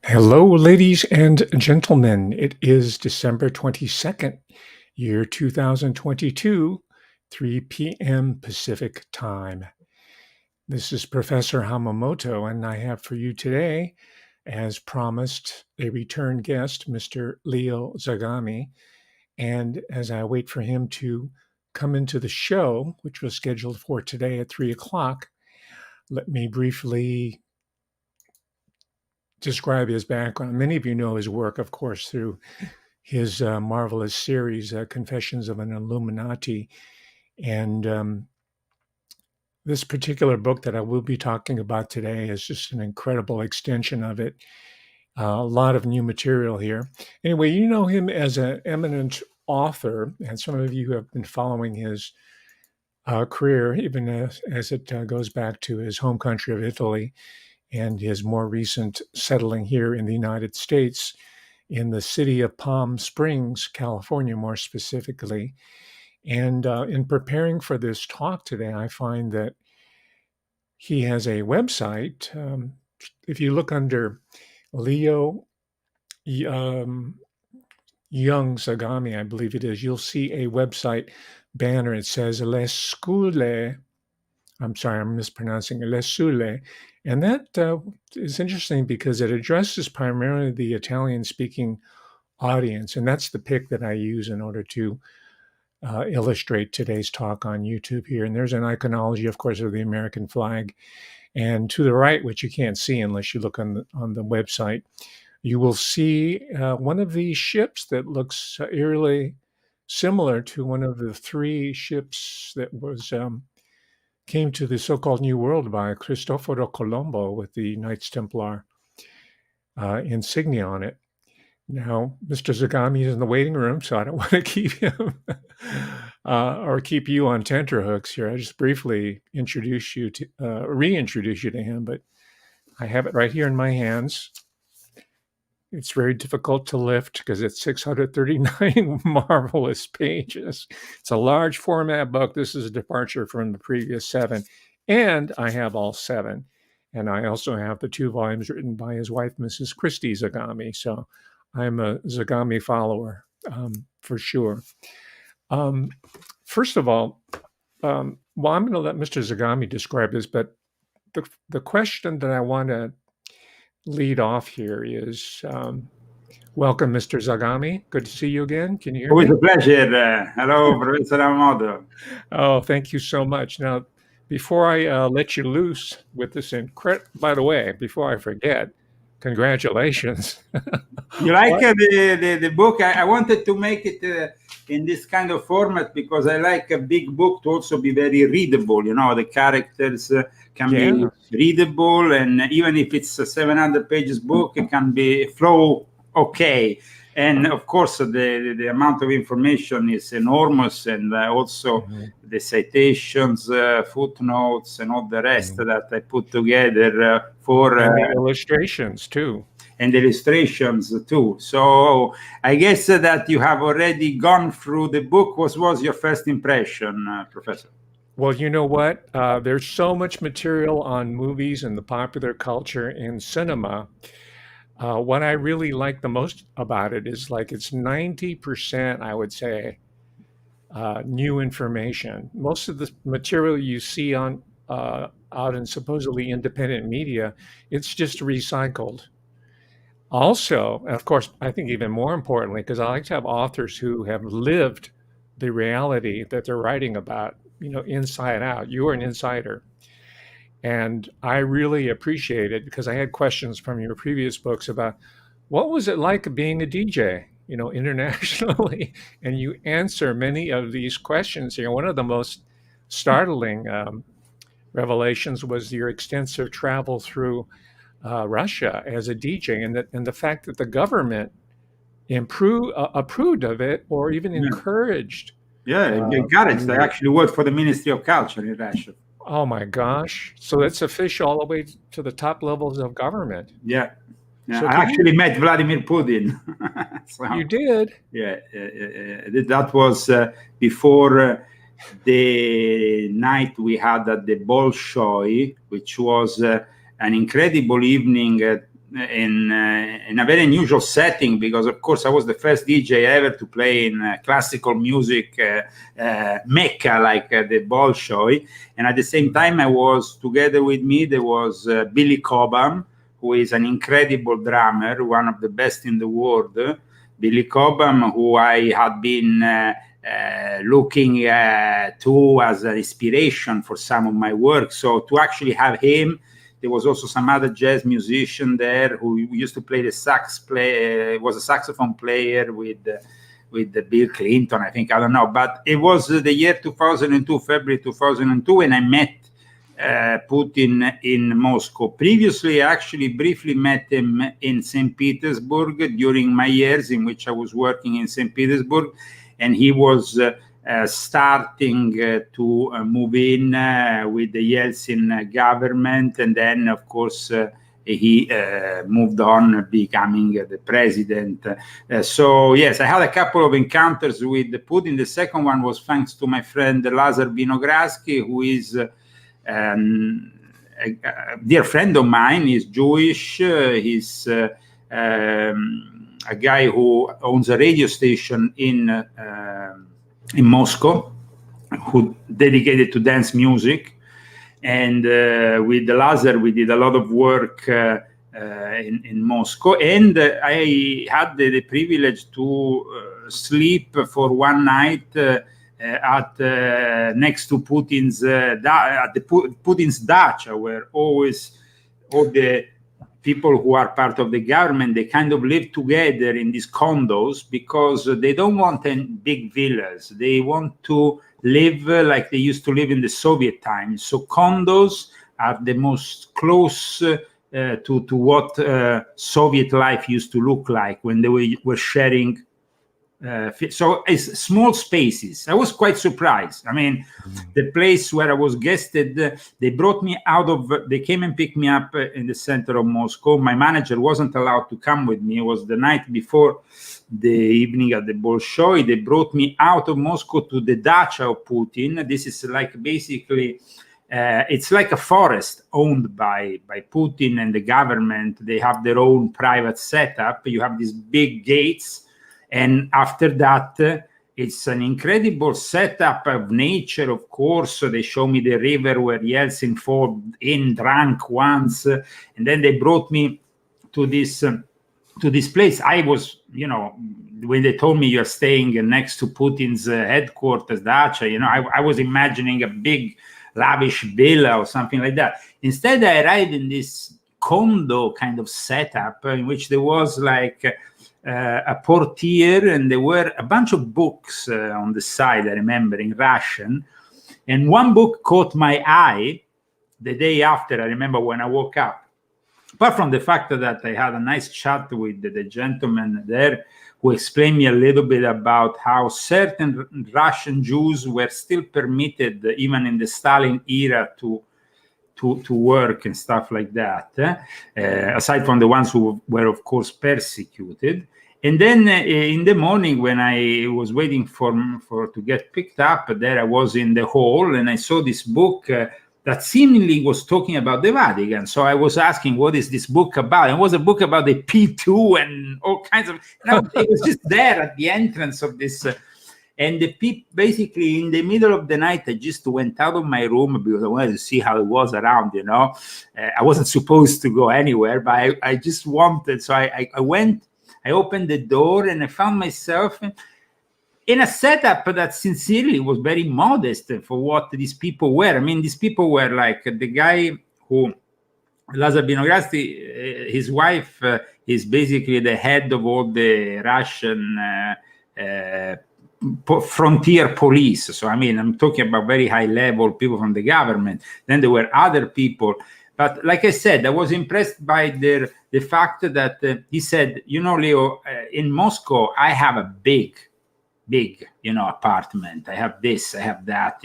Hello, ladies and gentlemen. It is December 22nd, year 2022, 3 p.m. Pacific time. This is Professor Hamamoto, and I have for you today, as promised, a return guest, Mr. Leo Zagami. And as I wait for him to come into the show, which was scheduled for today at 3 o'clock, let me briefly describe his background. Many of you know his work, of course, through his marvelous series, Confessions of an Illuminati. And this particular book that I will be talking about today is just an incredible extension of it. A lot of new material here. Anyway, you know him as an eminent author, and some of you have been following his career, even as it goes back to his home country of Italy and his more recent settling here in the United States, in the city of Palm Springs, California, more specifically. And in preparing for this talk today, I find that he has a website. If you look under Leo Young Zagami, I believe it is, you'll see a website banner. It says Les Schule. I'm sorry, I'm mispronouncing it, Les Schule. And that is interesting because it addresses primarily the Italian-speaking audience. And that's the pic that I use in order to illustrate today's talk on YouTube here. And there's an iconology, of course, of the American flag. And to the right, which you can't see unless you look on the website, you will see one of these ships that looks eerily similar to one of the three ships that was came to the so-called New World by Cristoforo Colombo with the Knights Templar insignia on it. Now, Mr. Zagami is in the waiting room, so I don't want to keep him or keep you on tenterhooks here. I just briefly reintroduce you to him, but I have it right here in my hands. It's very difficult to lift because it's 639 marvelous pages. It's a large format book. This is a departure from the previous 7, and I have all 7. And I also have the 2 volumes written by his wife, Mrs. Christy Zagami. So I'm a Zagami follower for sure. First of all, I'm going to let Mr. Zagami describe this, but the question that I want to lead off here is, welcome, Mr. Zagami. Good to see you again. Can you hear me? Always a pleasure. Hello, Professor Hamamoto. Oh, thank you so much. Now, before I let you loose with this by the way, before I forget, congratulations. You like the book? I wanted to make it in this kind of format because I like a big book to also be very readable. You know, the characters can be readable, and even if it's a 700 pages book, it can be flow okay. And of course, the amount of information is enormous, and also the citations, footnotes, and all the rest that I put together for and the illustrations too. And illustrations too. So I guess that you have already gone through the book. What was your first impression, Professor? Well, you know what? There's so much material on movies and the popular culture and cinema. What I really like the most about it is like it's 90%, I would say, new information. Most of the material you see on out in supposedly independent media, it's just recycled. Also, of course, I think even more importantly, because I like to have authors who have lived the reality that they're writing about, you know, inside out. You are an insider. And I really appreciate it because I had questions from your previous books about what was it like being a DJ, you know, internationally? And you answer many of these questions here. One of the most startling revelations was your extensive travel through Russia as a DJ, and the fact that the government approved of it or even encouraged. Yeah, encouraged. I actually worked for the Ministry of Culture in Russia. Oh my gosh! So it's official all the way to the top levels of government. Yeah. So I actually met Vladimir Putin. So, you did? Yeah, that was before the night we had at the Bolshoi, which was an incredible evening in a very unusual setting, because of course I was the first DJ ever to play in classical music mecca like the Bolshoi, and at the same time I was together with me there was Billy Cobham, who is an incredible drummer, one of the best in the world. Billy Cobham, who I had been looking to as an inspiration for some of my work. So to actually have him, there was also some other jazz musician there who used to play the was a saxophone player with Bill Clinton, I think, I don't know. But it was the year 2002, February 2002, and I met Putin in Moscow. Previously, I actually briefly met him in St. Petersburg during my years in which I was working in St. Petersburg, and he was starting to move in with the Yeltsin government, and then, of course, he moved on, becoming the president. So, yes, I had a couple of encounters with Putin. The second one was thanks to my friend Lazar Vinogradsky, who is a dear friend of mine. He's Jewish. He's a guy who owns a radio station in Moscow, who dedicated to dance music. And with Lazar, we did a lot of work in Moscow. And I had the privilege to sleep for one night next to Putin's Putin's dacha, where always all the people who are part of the government, they kind of live together in these condos because they don't want any big villas. They want to live like they used to live in the Soviet times. So condos are the most close to what Soviet life used to look like when they were sharing. So it's small spaces. I was quite surprised. I mean, the place where I was guested, they brought me they came and picked me up in the center of Moscow. My manager wasn't allowed to come with me. It was the night before the evening at the Bolshoi. They brought me out of Moscow to the dacha of Putin. This is like basically, it's like a forest owned by Putin and the government. They have their own private setup. You have these big gates. And after that, it's an incredible setup of nature, of course. So they show me the river where Yeltsin fell in drunk once. And then they brought me to this place. I was, when they told me you're staying next to Putin's headquarters, dacha, I was imagining a big lavish villa or something like that. Instead, I arrived in this condo kind of setup in which there was like a portiere, and there were a bunch of books on the side, I remember, in Russian. And one book caught my eye the day after, I remember, when I woke up. Apart from the fact that I had a nice chat with the gentleman there who explained me a little bit about how certain Russian Jews were still permitted, even in the Stalin era, to work and stuff like that, aside from the ones who were, of course, persecuted. And then in the morning, when I was waiting for to get picked up, there I was in the hall, and I saw this book that seemingly was talking about the Vatican. So I was asking, what is this book about? And it was a book about the P2 and all kinds of... it was just there at the entrance of this... and basically, in the middle of the night, I just went out of my room because I wanted to see how it was around, I wasn't supposed to go anywhere, but I just wanted. So I went, I opened the door, and I found myself in a setup that sincerely was very modest for what these people were. I mean, these people were like the guy who, Lazar Vinogradsky, his wife is basically the head of all the Russian frontier police. So, I mean, I'm talking about very high level people from the government. Then there were other people. But like I said, I was impressed by the fact that he said, Leo, in Moscow, I have a big, apartment. I have this, I have that,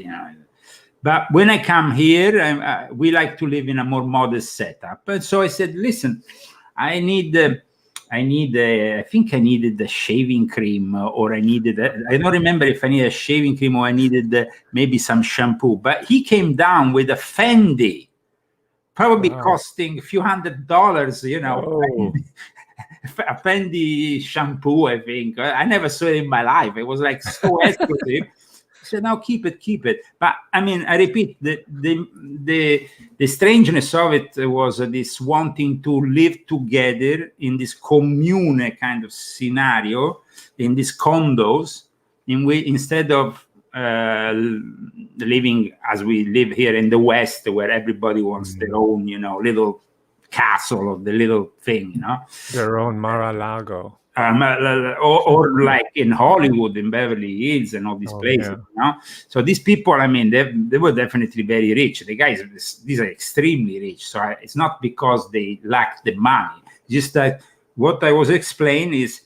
But when I come here, we like to live in a more modest setup. And so I said, listen, I think I needed the shaving cream, or I don't remember if I needed a shaving cream or I needed maybe some shampoo. But he came down with a Fendi probably Wow. costing a few $100, you know. Oh. A Fendi shampoo, I think. I never saw it in my life. It was like so exclusive. I said, "No, keep it." But I mean, I repeat, the strangeness of it was this wanting to live together in this commune kind of scenario, in these condos, in which instead of living as we live here in the West, where everybody wants their own, you know, little castle of the little thing, you know, Their own Mar-a-Lago. or like in Hollywood, in Beverly Hills, and all these places, you know. So these people, I mean, they were definitely very rich. The guys, these are extremely rich. So it's not because they lacked the money. Just that what I was explaining is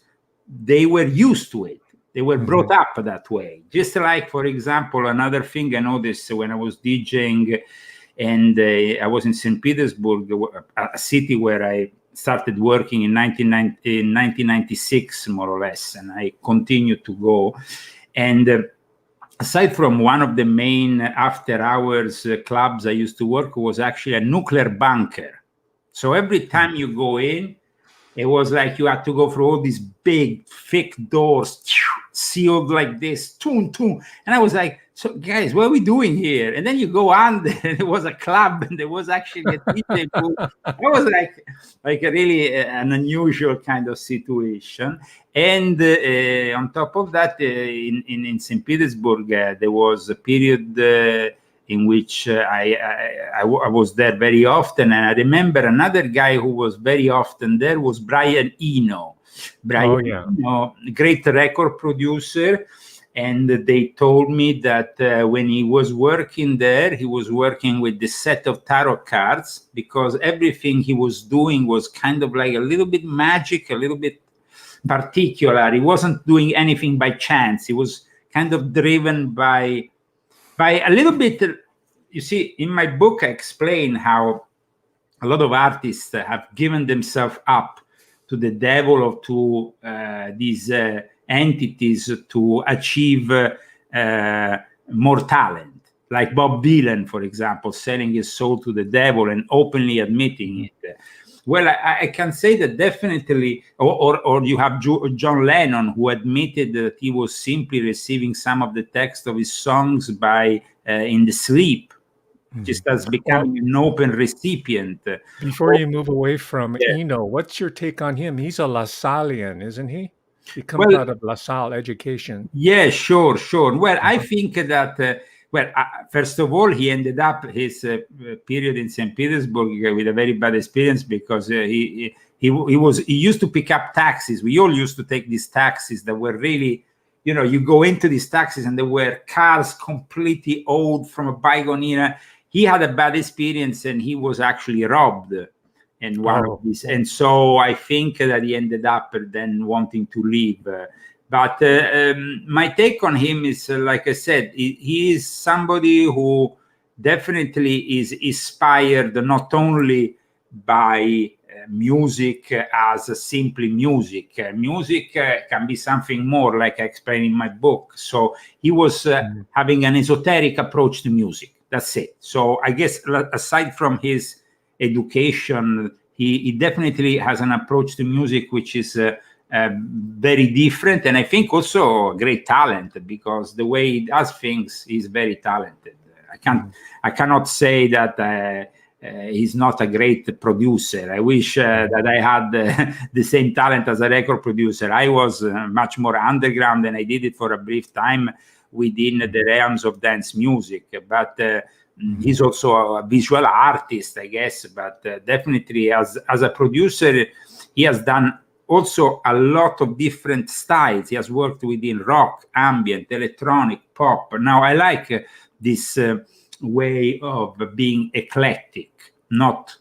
they were used to it. They were brought up that way. Just like, for example, another thing I noticed when I was DJing, and I was in St. Petersburg, a city where I started working in 1996, more or less, and I continued to go. And aside from one of the main after-hours clubs I used to work, was actually a nuclear bunker. So every time you go in, it was like you had to go through all these big, thick doors, sealed like this, and I was like, "So, guys, what are we doing here?" And then you go under, and it was a club, and there was actually a DJ booth. It was like a really an unusual kind of situation. And on top of that, in St. Petersburg, there was a period in which I was there very often. And I remember another guy who was very often there was Brian Eno. Eno, great record producer. And they told me that when he was working there, he was working with the set of tarot cards, because everything he was doing was kind of like a little bit magic, a little bit particular. He wasn't doing anything by chance. He was kind of driven by a little bit. You see, in my book, I explain how a lot of artists have given themselves up to the devil or to these entities to achieve more talent. Like Bob Dylan, for example, selling his soul to the devil and openly admitting it. Well, I can say that definitely, or you have John Lennon, who admitted that he was simply receiving some of the text of his songs by in the sleep, just as becoming an open recipient. Before you move away from Eno, what's your take on him? He's a LaSallian, isn't he? He comes out of LaSalle education. Yeah, sure. Well, I think that, first of all, he ended up his period in St. Petersburg with a very bad experience, because he used to pick up taxis. We all used to take these taxis that were really, you know, you go into these taxis and there were cars completely old from a bygone era. He had a bad experience and he was actually robbed. And one of these, and so I think that he ended up then wanting to leave. But my take on him is, like I said, he is somebody who definitely is inspired not only by music as simply music. Music can be something more, like I explained in my book. So he was having an esoteric approach to music. That's it. So I guess aside from his education, he definitely has an approach to music which is very different, and I think also great talent, because the way he does things is very talented. I cannot say that he's not a great producer. I wish that I had the same talent as a record producer. I was much more underground, and I did it for a brief time within the realms of dance music, but he's also a visual artist, I guess. But definitely as a producer, he has done also a lot of different styles. He has worked within rock, ambient, electronic, pop. Now I like this way of being eclectic, not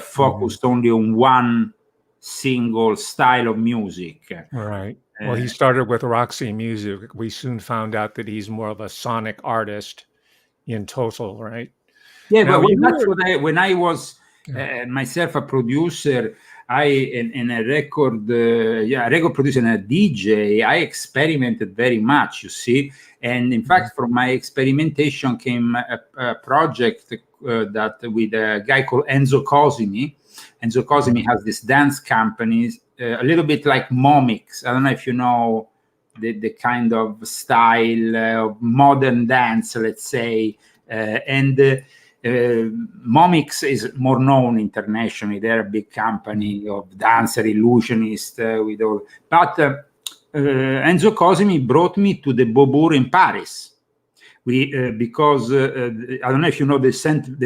focused only on one single style of music. Right. Well, he started with Roxy Music. We soon found out that he's more of a sonic artist in total, right? Yeah, now, but that's what when I was myself a producer, in a record, a record producer and a DJ, I experimented very much, you see. And in fact, from my experimentation came a project that with a guy called Enzo Cosimi. Enzo Cosimi has this dance company, a little bit like Momix. I don't know if you know the kind of style of modern dance, let's say. Momix is more known internationally. They're a big company of dancer, illusionist, with all. But Enzo Cosimi brought me to the Beaubourg in Paris. Because I don't know if you know the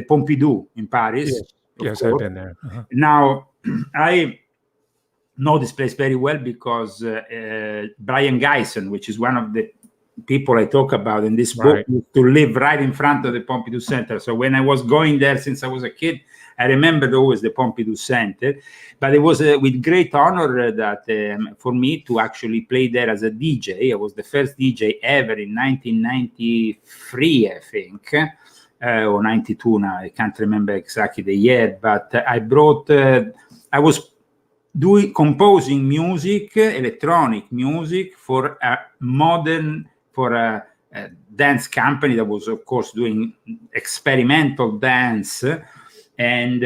Pompidou in Paris. Yes, I've been there. Now, I know this place very well because Brian Geisen, which is one of the people I talk about in this book, used to live right in front of the Pompidou Center. So when I was going there since I was a kid, I remembered always the Pompidou Center. But it was with great honor that for me to actually play there as a DJ. I was the first DJ ever in 1993, I think, or 92 now. I can't remember exactly the year. But I was composing music, electronic music for a dance company that was, of course, doing experimental dance. And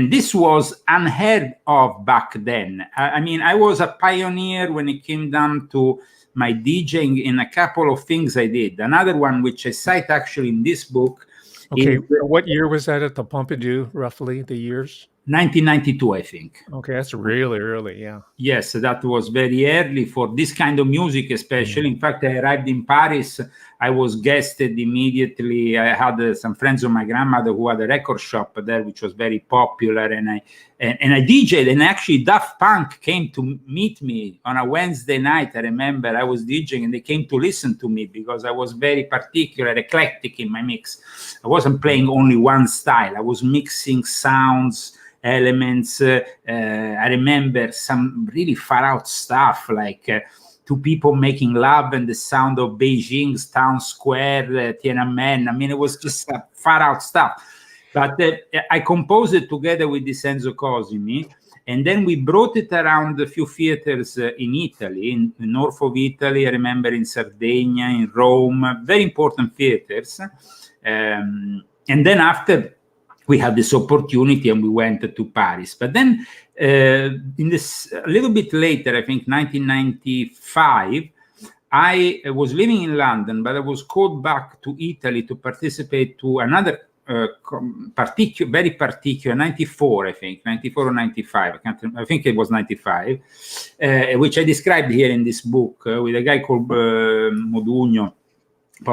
this was unheard of back then. I mean, I was a pioneer when it came down to my DJing in a couple of things I did. Another one, which I cite actually in this book. Okay, what year was that at the Pompidou, roughly, the years? 1992, I think. Okay, that's really early, yeah. Yes, that was very early for this kind of music, especially. In fact, I arrived in Paris. I was guested immediately. I had some friends of my grandmother who had a record shop there, which was very popular, and I DJed. And actually, Daft Punk came to meet me on a Wednesday night. I remember I was DJing, and they came to listen to me because I was very particular, eclectic in my mix. I wasn't playing only one style. I was mixing sounds, elements. I remember some really far out stuff, like two people making love and the sound of Beijing's town square, Tiananmen. I mean, it was just far out stuff. But I composed it together with this Enzo Cosimi, and then we brought it around a few theaters in Italy, in the north of Italy. I remember in Sardinia, in Rome, very important theaters. And then after, we had this opportunity and we went to Paris. But then a little bit later, I think 1995, I was living in London, but I was called back to Italy to participate to another very particular, 94, I think, 94 or 95, I think it was 95, which I described here in this book with a guy called Paolo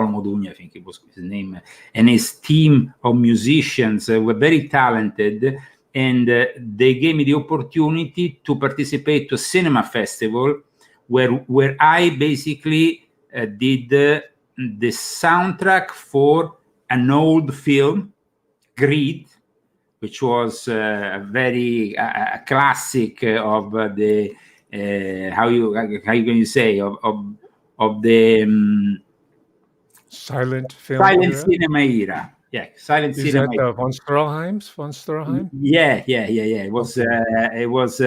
Modugno, I think it was his name, and his team of musicians were very talented, and they gave me the opportunity to participate to a cinema festival where I basically did the soundtrack for an old film, Greed, which was a very classic of the how you going to say of the silent film silent era? cinema era. Yeah, silent Is cinema. That von Stroheim? Yeah. It was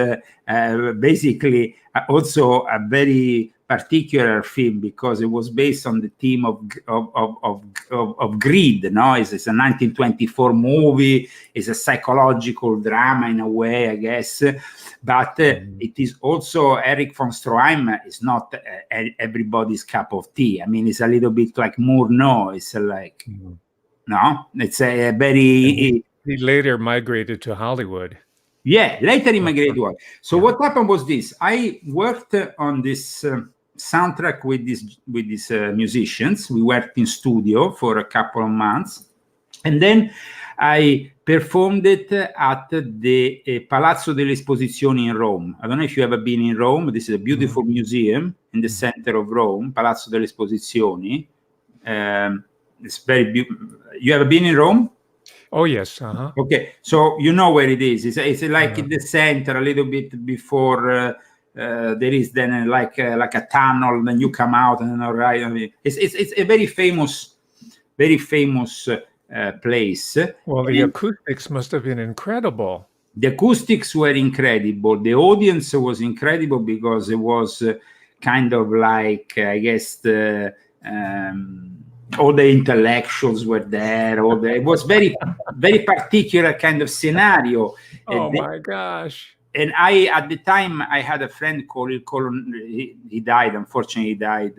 basically also a very particular film because it was based on the theme of greed. No, it's a 1924 movie. It's a psychological drama in a way, I guess. But it is also Erich von Stroheim is not everybody's cup of tea. I mean, it's a little bit like Murnau. It's like. No, it's a very. He later migrated to Hollywood. Yeah, later he migrated to Hollywood. So what happened was this: I worked on this soundtrack with these musicians. We worked in studio for a couple of months, and then I performed it at the Palazzo delle Esposizioni in Rome. I don't know if you ever been in Rome. This is a beautiful museum in the center of Rome, Palazzo delle Esposizioni. It's very beautiful. You ever been in Rome? Oh, yes. Uh-huh. Okay, so you know where it is. It's like in the center, a little bit before there is then like a tunnel. Then you come out and then right. I mean, it's a very famous place. Well, the acoustics must have been incredible. The acoustics were incredible. The audience was incredible because it was kind of like, I guess, all the intellectuals were there. It was very, very particular kind of scenario. Oh my gosh. And at the time, I had a friend called, he died, unfortunately, he died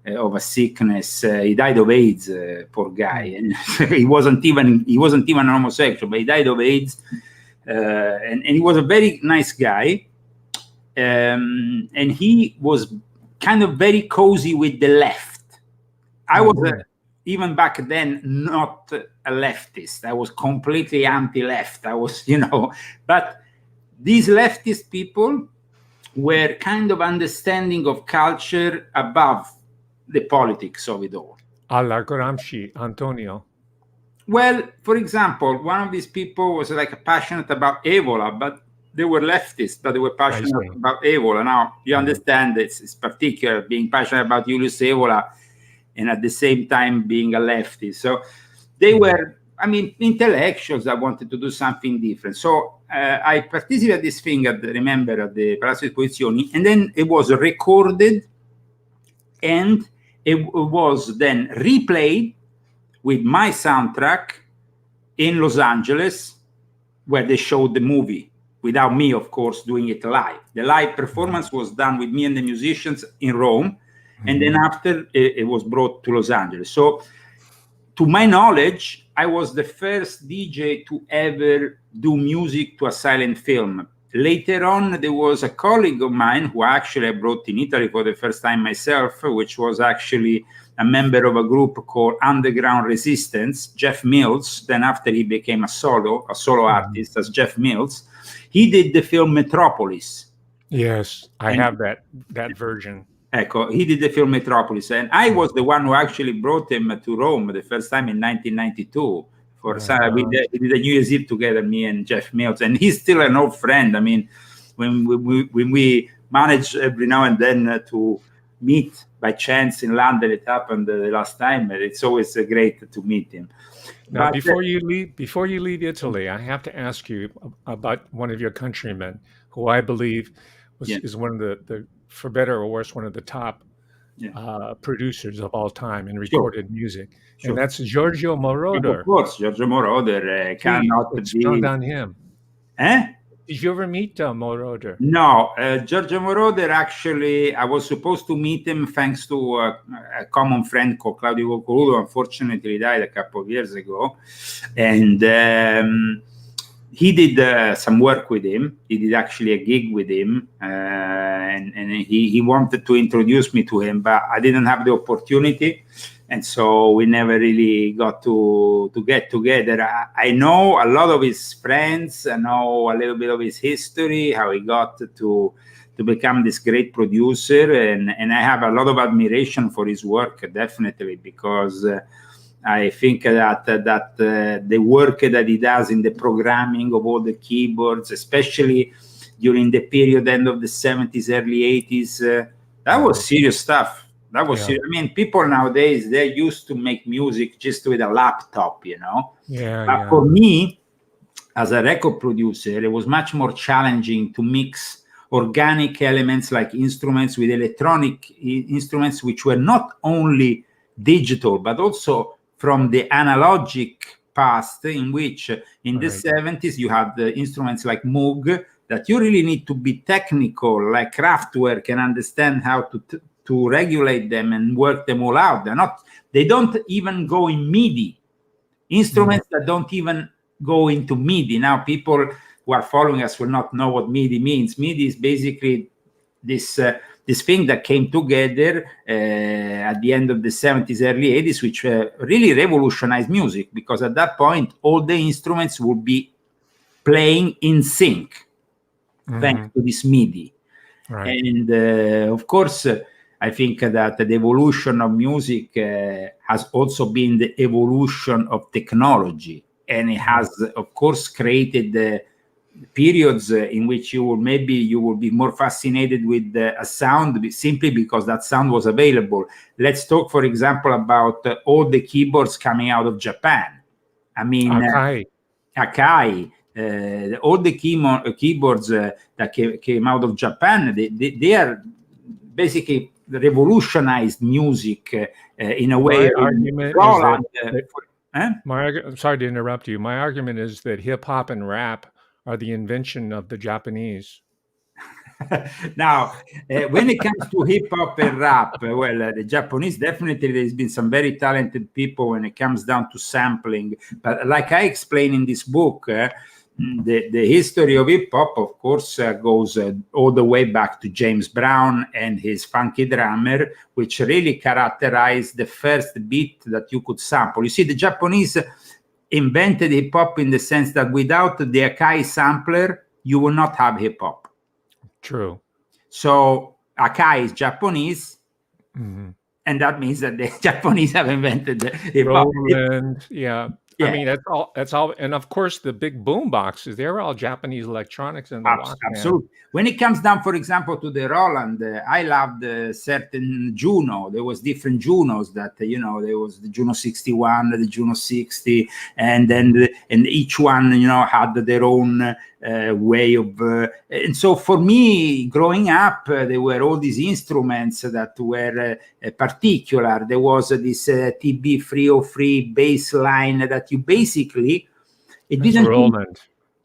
of a sickness. He died of AIDS, poor guy. And he wasn't even a homosexual, but he died of AIDS. And he was a very nice guy. And he was kind of very cozy with the left. I was, even back then, not a leftist. I was completely anti-left. I was, but these leftist people were kind of understanding of culture above the politics of it all. Alla Gramsci, Antonio. Well, for example, one of these people was like passionate about Evola, but they were leftists, but they were passionate about Evola. Now, you understand it's particular being passionate about Julius Evola and at the same time being a leftist. So they were, intellectuals that wanted to do something different. So I participated at this thing, at the Palazzo Esposizioni, and then it was recorded and it was then replayed with my soundtrack in Los Angeles, where they showed the movie, without me, of course, doing it live. The live performance was done with me and the musicians in Rome, and then after it was brought to Los Angeles. So, to my knowledge, I was the first DJ to ever do music to a silent film. Later on, there was a colleague of mine who actually I brought in Italy for the first time myself, which was actually a member of a group called Underground Resistance, Jeff Mills. Then after he became a solo artist as Jeff Mills, he did the film Metropolis. Yes, I have that version. He did the film Metropolis, and I was the one who actually brought him to Rome the first time in 1992. We did a New Year's Eve together, me and Jeff Mills, and he's still an old friend. When we manage every now and then to meet by chance in London, it happened the last time. It's always great to meet him. Now, before you leave Italy, I have to ask you about one of your countrymen, who I believe is one of the, for better or worse, one of the top producers of all time in recorded music. Sure. And that's Giorgio Moroder. Of course, Giorgio Moroder cannot be on him. Eh? Did you ever meet Moroder? No, Giorgio Moroder, actually, I was supposed to meet him thanks to a common friend called Claudio Coludo. Unfortunately, he died a couple of years ago. And he did some work with him. He did actually a gig with him. And he wanted to introduce me to him, but I didn't have the opportunity. And so we never really got to get together. I know a lot of his friends. I know a little bit of his history, how he got to become this great producer. And I have a lot of admiration for his work, definitely, because I think that the work that he does in the programming of all the keyboards, especially during the period end of the 70s, early 80s, that was serious stuff. That was serious. People nowadays, they're used to make music just with a laptop, But for me, as a record producer, it was much more challenging to mix organic elements like instruments with electronic instruments, which were not only digital, but also from the analogic past, in which in the 70s you had the instruments like Moog, that you really need to be technical, like Kraftwerk, and understand how to regulate them and work them all out. They don't even go in MIDI. Instruments that don't even go into MIDI. Now, people who are following us will not know what MIDI means. MIDI is basically this thing that came together at the end of the 70s, early 80s, which really revolutionized music, because at that point, all the instruments would be playing in sync, thanks to this MIDI. Right. And of course, I think that the evolution of music has also been the evolution of technology. And it has, of course, created periods in which you will be more fascinated with a sound simply because that sound was available. Let's talk, for example, about all the keyboards coming out of Japan. Akai. all the keyboards that came out of Japan, they are basically revolutionized music in a way. My argument Roland, I'm sorry to interrupt you. My argument is that hip hop and rap are the invention of the Japanese. Now, when it comes to hip hop and rap, well, the Japanese, definitely there's been some very talented people when it comes down to sampling. But like I explain in this book, the history of hip hop, of course, goes all the way back to James Brown and his funky drummer, which really characterized the first beat that you could sample. You see, the Japanese invented hip hop in the sense that without the Akai sampler, you will not have hip hop. True. So Akai is Japanese, and that means that the Japanese have invented the hip hop. Roland, yeah. I mean, that's all. And of course, the big boom boxes, they're all Japanese electronics in the Walkman. Absolutely. When it comes down, for example, to the Roland, I loved certain Juno. There was different Junos that, there was the Juno 61, the Juno 60, and then and each one, had their own way of. And so for me, growing up, there were all these instruments that were particular. There was this TB 303 bass line that you basically, it didn't. Roland.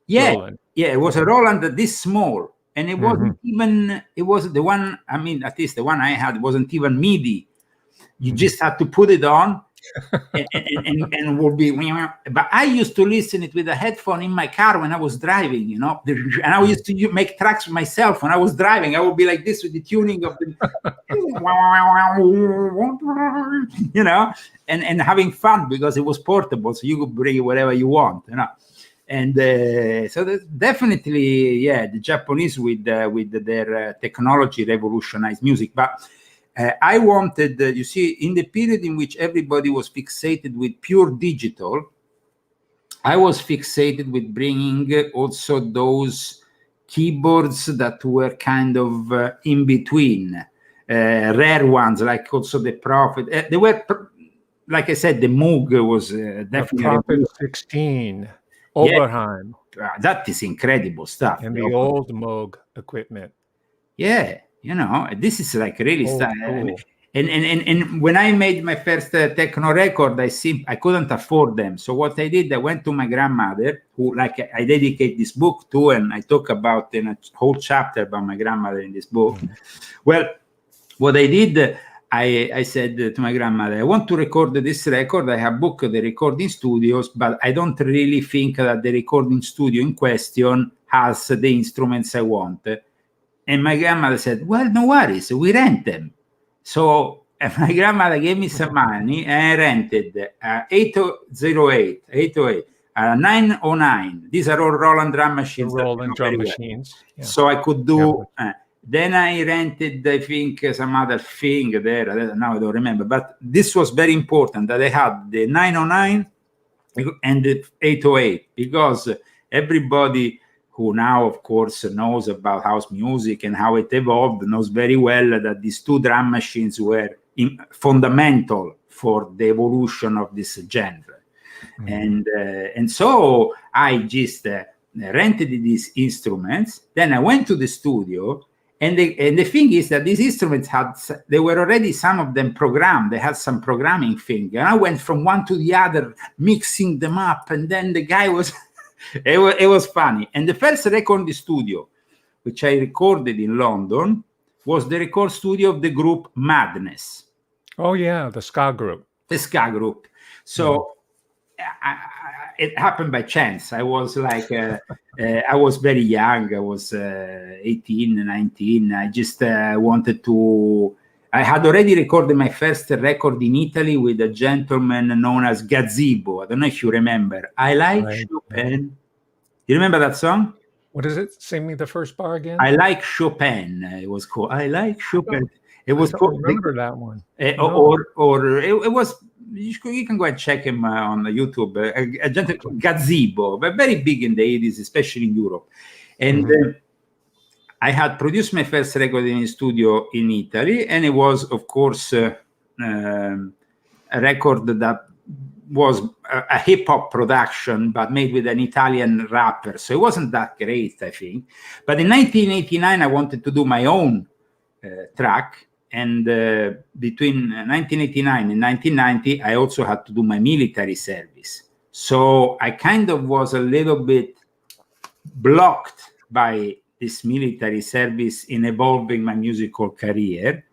Yeah, Roland. Yeah, it was a Roland this small. And it wasn't even, it was the one, I mean, at least the one I had wasn't even MIDI. You just had to put it on and would be, but I used to listen it with a headphone in my car when I was driving, and I used to make tracks myself when I was driving. I would be like this with the tuning of the, and having fun because it was portable. So you could bring whatever you want, And so definitely, the Japanese with their technology revolutionized music. But I wanted, you see, in the period in which everybody was fixated with pure digital, I was fixated with bringing also those keyboards that were kind of in between, rare ones, like also the Prophet. They were, like I said, the Moog was definitely... The Prophet 16. Oberheim. Yeah, that is incredible stuff. And the old Moog equipment. Yeah, this is like really stuff. And when I made my first techno record, I couldn't afford them. So what I did, I went to my grandmother, who I dedicate this book to, and I talk about in a whole chapter about my grandmother in this book. Well, what I did, I said to my grandmother, I want to record this record. I have booked the recording studios, but I don't really think that the recording studio in question has the instruments I want. And my grandmother said, well, no worries, we rent them. So my grandmother gave me some money, and I rented 808, 909. These are all Roland drum machines. Roland drum machines. Yeah. So I could do... Then I rented, I think, some other thing there. Now I don't remember. But this was very important that I had the 909 and the 808, because everybody who now, of course, knows about house music and how it evolved knows very well that these two drum machines were fundamental for the evolution of this genre. And so I just rented these instruments. Then I went to the studio. And the thing is that these instruments they were already, some of them programmed. They had some programming thing. And I went from one to the other, mixing them up. And then the guy was, it was funny. And the first recording studio, which I recorded in London, was the record studio of the group Madness. Oh, yeah, the ska group. The ska group. So it happened by chance. I was like, I was very young. I was 18, 19. I just wanted to... I had already recorded my first record in Italy with a gentleman known as Gazebo. I don't know if you remember. I like Chopin. You remember that song? What is it? Sing me the first bar again. I like Chopin. It was called. I like Chopin. It was called. Remember that one? Or it was. You can go and check him on YouTube. A gentleman, Gazebo, but very big in the 80s, especially in Europe. And I had produced my first record in a studio in Italy, and it was, of course, a record that was a hip hop production, but made with an Italian rapper. So it wasn't that great, I think. But in 1989, I wanted to do my own track. And between 1989 and 1990, I also had to do my military service. So I kind of was a little bit blocked by this military service in evolving my musical career.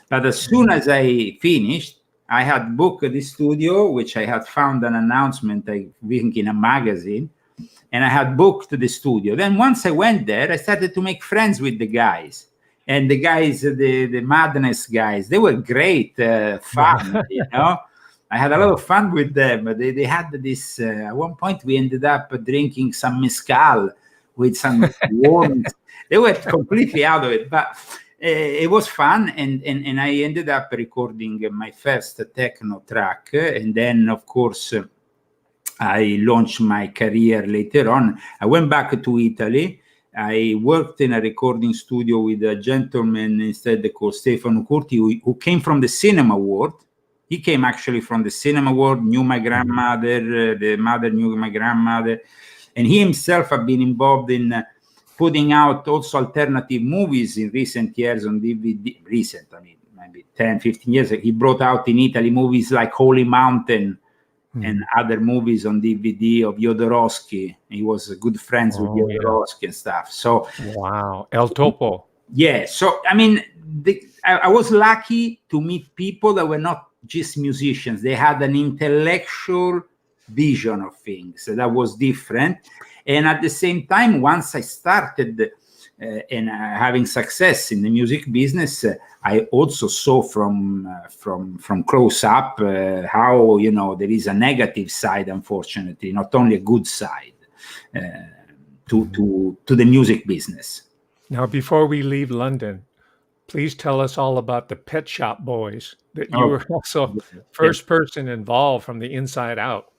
But as soon as I finished, I had booked the studio, which I had found an announcement, I think, in a magazine, and I had booked the studio. Then once I went there, I started to make friends with the guys. And the guys, the Madness guys, they were great, fun, you know. I had a lot of fun with them. They had this, at one point we ended up drinking some mezcal with some warmth. They were completely out of it, but it was fun. And I ended up recording my first techno track. And then, of course, I launched my career later on. I went back to Italy. I worked in a recording studio with a gentleman instead called Stefano Curti, who came from the cinema world. He came actually from the cinema world, knew my grandmother, the mother knew my grandmother. And he himself had been involved in putting out also alternative movies in recent years on DVD. Recent, I mean, maybe 10, 15 years. He brought out in Italy movies like Holy Mountain and other movies on DVD of Jodorowsky. He was good friends with Jodorowsky and stuff. So, wow, El Topo. Yeah. So, I mean, I was lucky to meet people that were not just musicians. They had an intellectual vision of things that was different. And at the same time, once I started and having success in the music business, I also saw from close up how, you know, there is a negative side, unfortunately, not only a good side to the music business. Now, before we leave London, please tell us all about the Pet Shop Boys, that you were also first person involved from the inside out.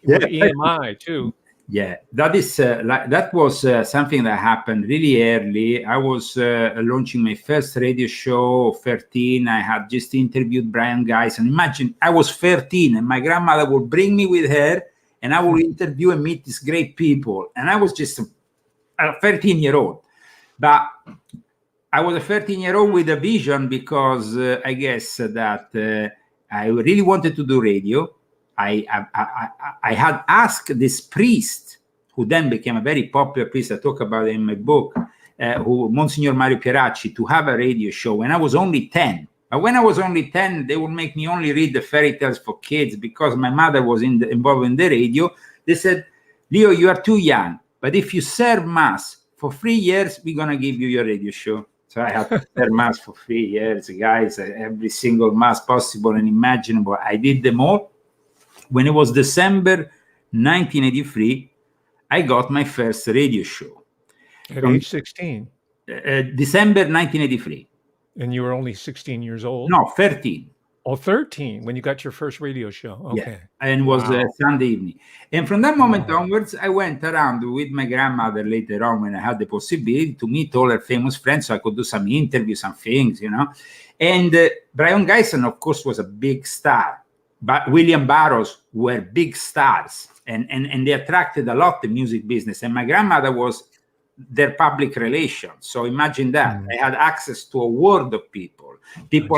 With EMI too. Yeah, that is that was something that happened really early. I was launching my first radio show, 13. I had just interviewed Brian Geisen. Imagine, I was 13 and my grandmother would bring me with her and I would interview and meet these great people. And I was just a 13-year-old. But I was a 13-year-old with a vision because I guess that I really wanted to do radio. I had asked this priest, who then became a very popular priest, I talk about it in my book, Monsignor Mario Pieracci, to have a radio show when I was only 10. But when I was only 10, they would make me only read the fairy tales for kids because my mother was involved in the radio. They said, Leo, you are too young, but if you serve Mass for 3 years, we're going to give you your radio show. So I had to serve Mass for 3 years, guys, every single Mass possible and imaginable. I did them all. When it was December 1983, I got my first radio show. At age 16? December 1983. And you were only 16 years old? No, 13. Oh, 13, when you got your first radio show. Okay. Yeah, and it was Sunday evening. And from that moment onwards, I went around with my grandmother later on when I had the possibility to meet all her famous friends so I could do some interviews, some things, you know. And Brian Geisen, of course, was a big star. But William Burroughs were big stars, and they attracted a lot the music business. And my grandmother was their public relations. So imagine that. I had access to a world of people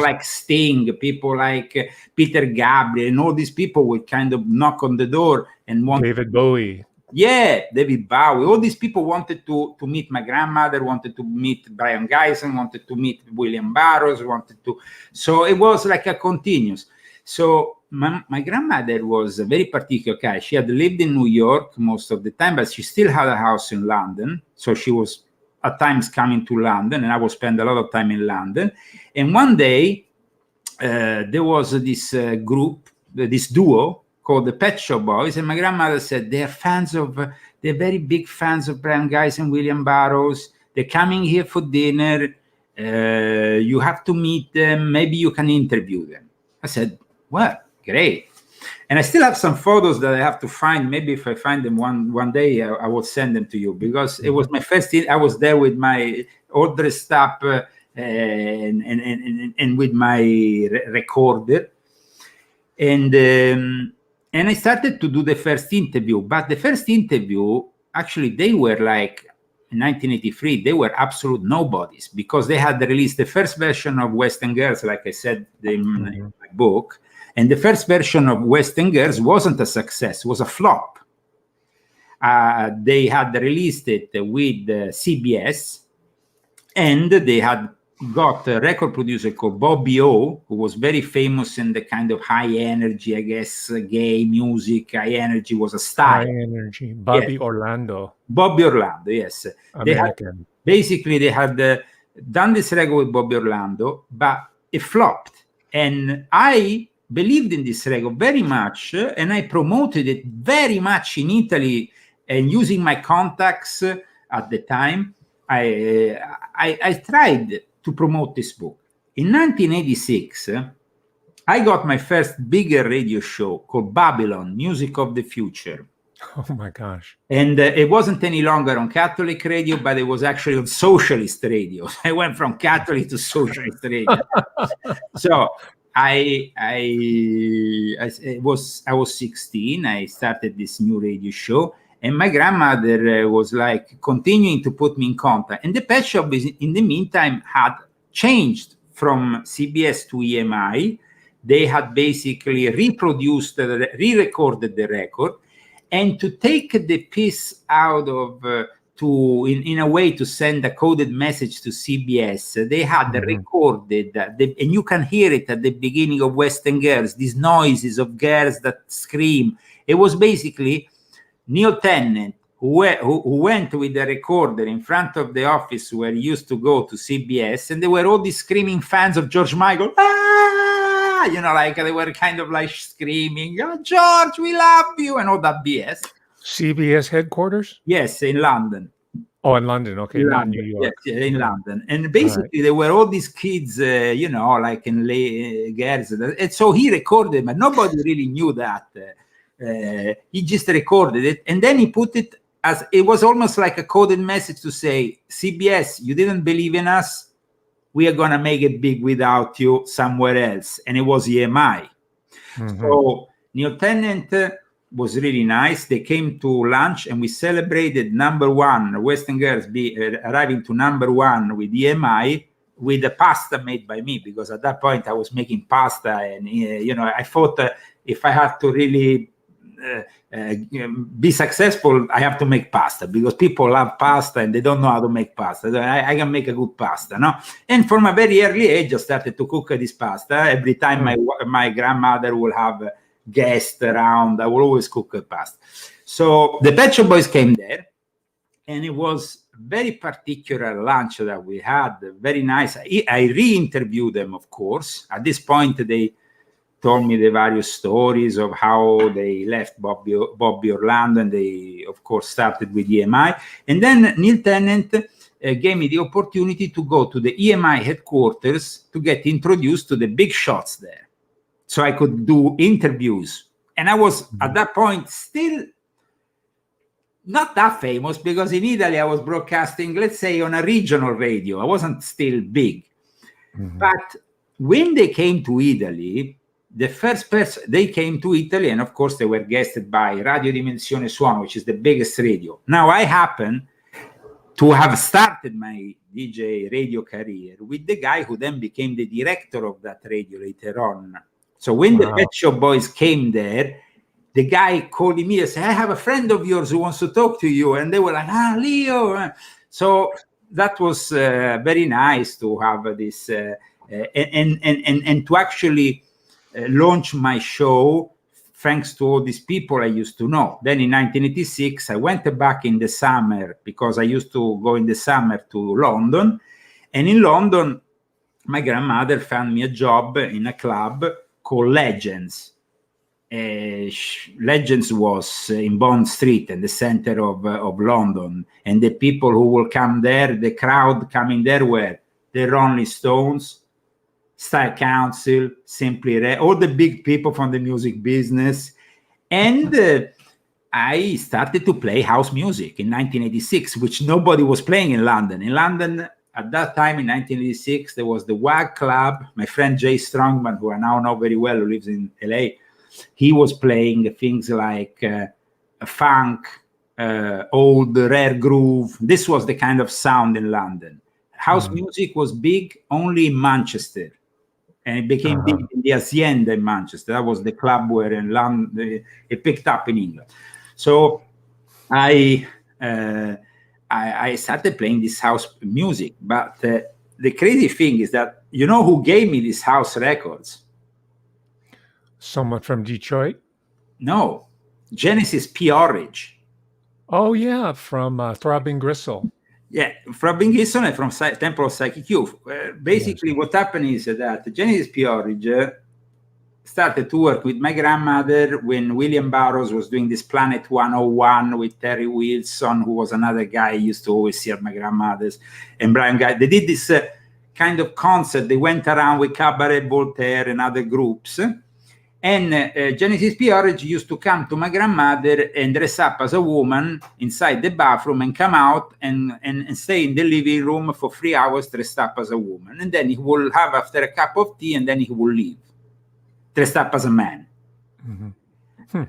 like Sting, people like Peter Gabriel, and all these people would kind of knock on the door and want David Bowie. Yeah, David Bowie. All these people wanted to meet my grandmother, wanted to meet Brian Geisen, wanted to meet William Burroughs, So it was like a continuous. So my grandmother was a very particular guy. She had lived in New York most of the time, but she still had a house in London. So she was at times coming to London, and I would spend a lot of time in London. And one day, there was this group, this duo called the Pet Shop Boys, and my grandmother said they're very big fans of Brian Geisen and William Burroughs. They're coming here for dinner. You have to meet them. Maybe you can interview them. I said, well, great. And I still have some photos that I have to find. Maybe if I find them one day, I will send them to you, because it was my first. I was there with my all dressed up and with my recorder, and And I started to do the first interview. But the first interview, actually, they were like, in 1983, they were absolute nobodies, because they had released the first version of Western Girls, like I said in my book. And the first version of Western Girls wasn't a success, was a flop. They had released it with CBS, and they had got a record producer called Bobby O, who was very famous in the kind of high energy, I guess, gay music. High energy was a style. High energy. Bobby Orlando. Bobby Orlando, yes. American. They had done this record with Bobby Orlando, but it flopped. And I believed in this record very much, and I promoted it very much in Italy, and using my contacts at the time, I tried to promote this book. In 1986, I got my first bigger radio show called Babylon, Music of the Future. Oh my gosh. And it wasn't any longer on Catholic radio, but it was actually on socialist radio. I went from Catholic to socialist radio. So I was 16. I started this new radio show, and my grandmother was like continuing to put me in contact. And the Pet Shop, in the meantime, had changed from CBS to EMI. They had basically re-recorded the record, and to take the piece out of in a way to send a coded message to CBS, they had recorded, and you can hear it at the beginning of Western Girls, these noises of girls that scream. It was basically Neil Tennant, who went with the recorder in front of the office where he used to go to CBS, and there were all these screaming fans of George Michael. Ah! You know, like they were kind of like screaming, "Oh, George, we love you," and all that BS. CBS headquarters? Yes, in London. Oh, in London. Okay, in not London. New York. Yes, in London. And basically, there were all these kids, you know, like in girls. And so he recorded, but nobody really knew that. He just recorded it, and then he put it as, it was almost like a coded message to say, CBS, you didn't believe in us. We are going to make it big without you somewhere else. And it was EMI. So Neil Tennant was really nice. They came to lunch, and we celebrated #1, Western Girls arriving to #1 with EMI, with the pasta made by me, because at that point I was making pasta, and you know, I thought if I had to really be successful, I have to make pasta, because people love pasta and they don't know how to make pasta. I can make a good pasta, no? And from a very early age, I started to cook this pasta. Every time my grandmother will have guests around, I will always cook pasta. So the Pet Shop Boys came there, and it was a very particular lunch that we had, very nice. I re-interviewed them, of course. At this point, they told me the various stories of how they left Bobby Orlando, and they, of course, started with EMI. And then Neil Tennant gave me the opportunity to go to the EMI headquarters to get introduced to the big shots there, so I could do interviews. And I was, at that point, still not that famous, because in Italy I was broadcasting, let's say, on a regional radio. I wasn't still big. But when they came to Italy, the first person, they came to Italy, and of course they were guested by Radio Dimensione Suono, which is the biggest radio. Now, I happen to have started my DJ radio career with the guy who then became the director of that radio later on. So when the Pet Shop Boys came there, the guy called me and said, I have a friend of yours who wants to talk to you. And they were like, Leo. So that was very nice to have this, and to actually launch my show thanks to all these people I used to know. Then in 1986, I went back in the summer, because I used to go in the summer to London. And in London, my grandmother found me a job in a club called Legends. Legends was in Bond Street, in the center of London. And the people who will come there, the crowd coming there, were the Rolling Stones, Style Council, Simply Red, all the big people from the music business. And I started to play house music in 1986, which nobody was playing in London. In London, at that time, in 1986, there was the WAG Club. My friend Jay Strongman, who I now know very well, who lives in LA, he was playing things like funk, old rare groove. This was the kind of sound in London. House music was big only in Manchester, and it became big in the Hacienda in Manchester. That was the club where in London it picked up in England. So I started playing this house music. But the crazy thing is that, you know who gave me these house records? Someone from Detroit? No, Genesis P-Orridge. Oh, yeah, from Throbbing Gristle. Yeah, from Binghisson and from Temple of Psychic Youth. Basically, what happened is that Genesis P-Orridge started to work with my grandmother when William Burroughs was doing this Planet 101 with Terry Wilson, who was another guy I used to always see at my grandmother's, and Brian Guy. They did this kind of concert. They went around with Cabaret Voltaire and other groups. And Genesis P-Orridge used to come to my grandmother and dress up as a woman inside the bathroom and come out and stay in the living room for 3 hours dressed up as a woman. And then he will have after a cup of tea and then he will leave, dressed up as a man.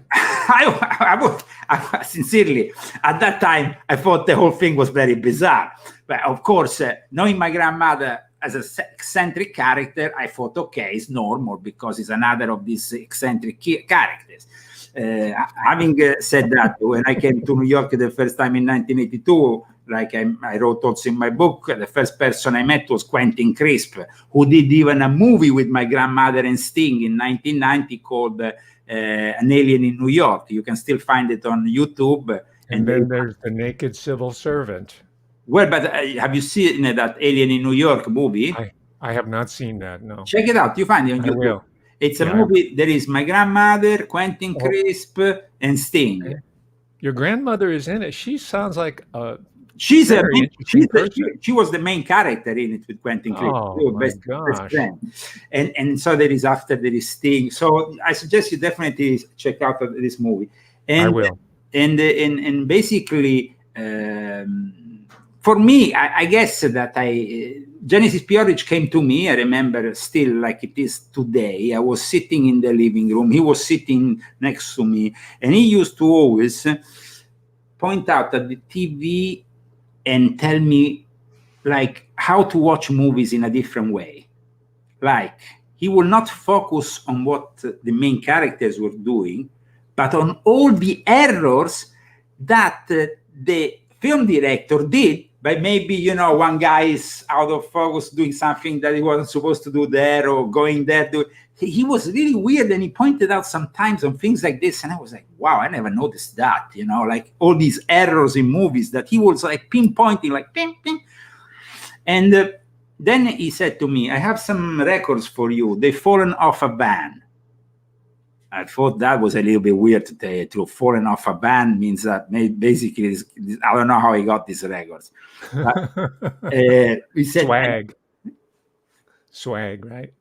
I sincerely, at that time, I thought the whole thing was very bizarre. But of course, knowing my grandmother as an eccentric character, I thought, okay, it's normal because it's another of these eccentric characters. Having said that, when I came to New York the first time in 1982, like I wrote also in my book, the first person I met was Quentin Crisp, who did even a movie with my grandmother and Sting in 1990 called An Alien in New York. You can still find it on YouTube. And then there's The Naked Civil Servant. Well, but have you seen that Alien in New York movie? I have not seen that, no. Check it out. You find it on YouTube. I will. It's a movie. There is my grandmother, Quentin Crisp, and Sting. Your grandmother is in it. She sounds like a she was the main character in it with Quentin Crisp. Oh, my gosh. Best friend. And so there is Sting. So I suggest you definitely check out this movie. And, I will. And basically, for me, I guess that Genesis P-Orridge came to me. I remember still like it is today. I was sitting in the living room. He was sitting next to me. And he used to always point out at the TV and tell me like how to watch movies in a different way. Like he will not focus on what the main characters were doing, but on all the errors that the film director did. But maybe, one guy is out of focus doing something that he wasn't supposed to do there or going there. He was really weird, and he pointed out sometimes on things like this. And I was like, wow, I never noticed that, like all these errors in movies that he was like pinpointing, like ping, ping. And then he said to me, I have some records for you. They've fallen off a van. I thought that was a little bit weird to tell you the truth. Falling off a van means that basically, I don't know how he got these records. He said, Swag, right?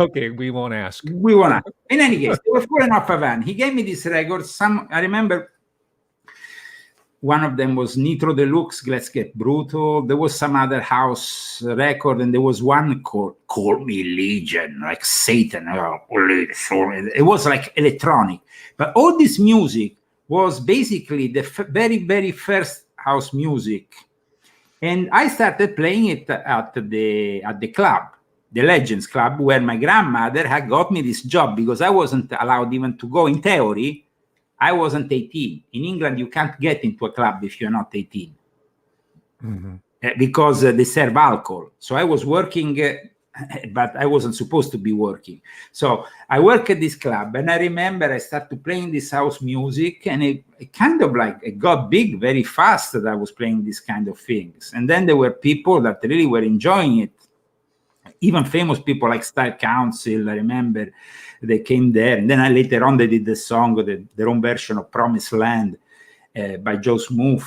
Okay, we won't ask. We won't ask. In any case, they were falling off a van. He gave me these records. I remember one of them was Nitro Deluxe, Let's Get Brutal. There was some other house record, and there was one called Call Me Legion, like Satan. It was like electronic. But all this music was basically the very, very first house music. And I started playing it at the club, the Legends Club, where my grandmother had got me this job because I wasn't allowed even to go in theory. I wasn't 18. In England, you can't get into a club if you're not 18 because they serve alcohol. So I was working, but I wasn't supposed to be working. So I work at this club, and I remember I started playing this house music, and it kind of like it got big very fast that I was playing these kind of things. And then there were people that really were enjoying it. Even famous people like Style Council, I remember they came there. And then later on, they did the song, their own version of Promised Land by Joe Smooth.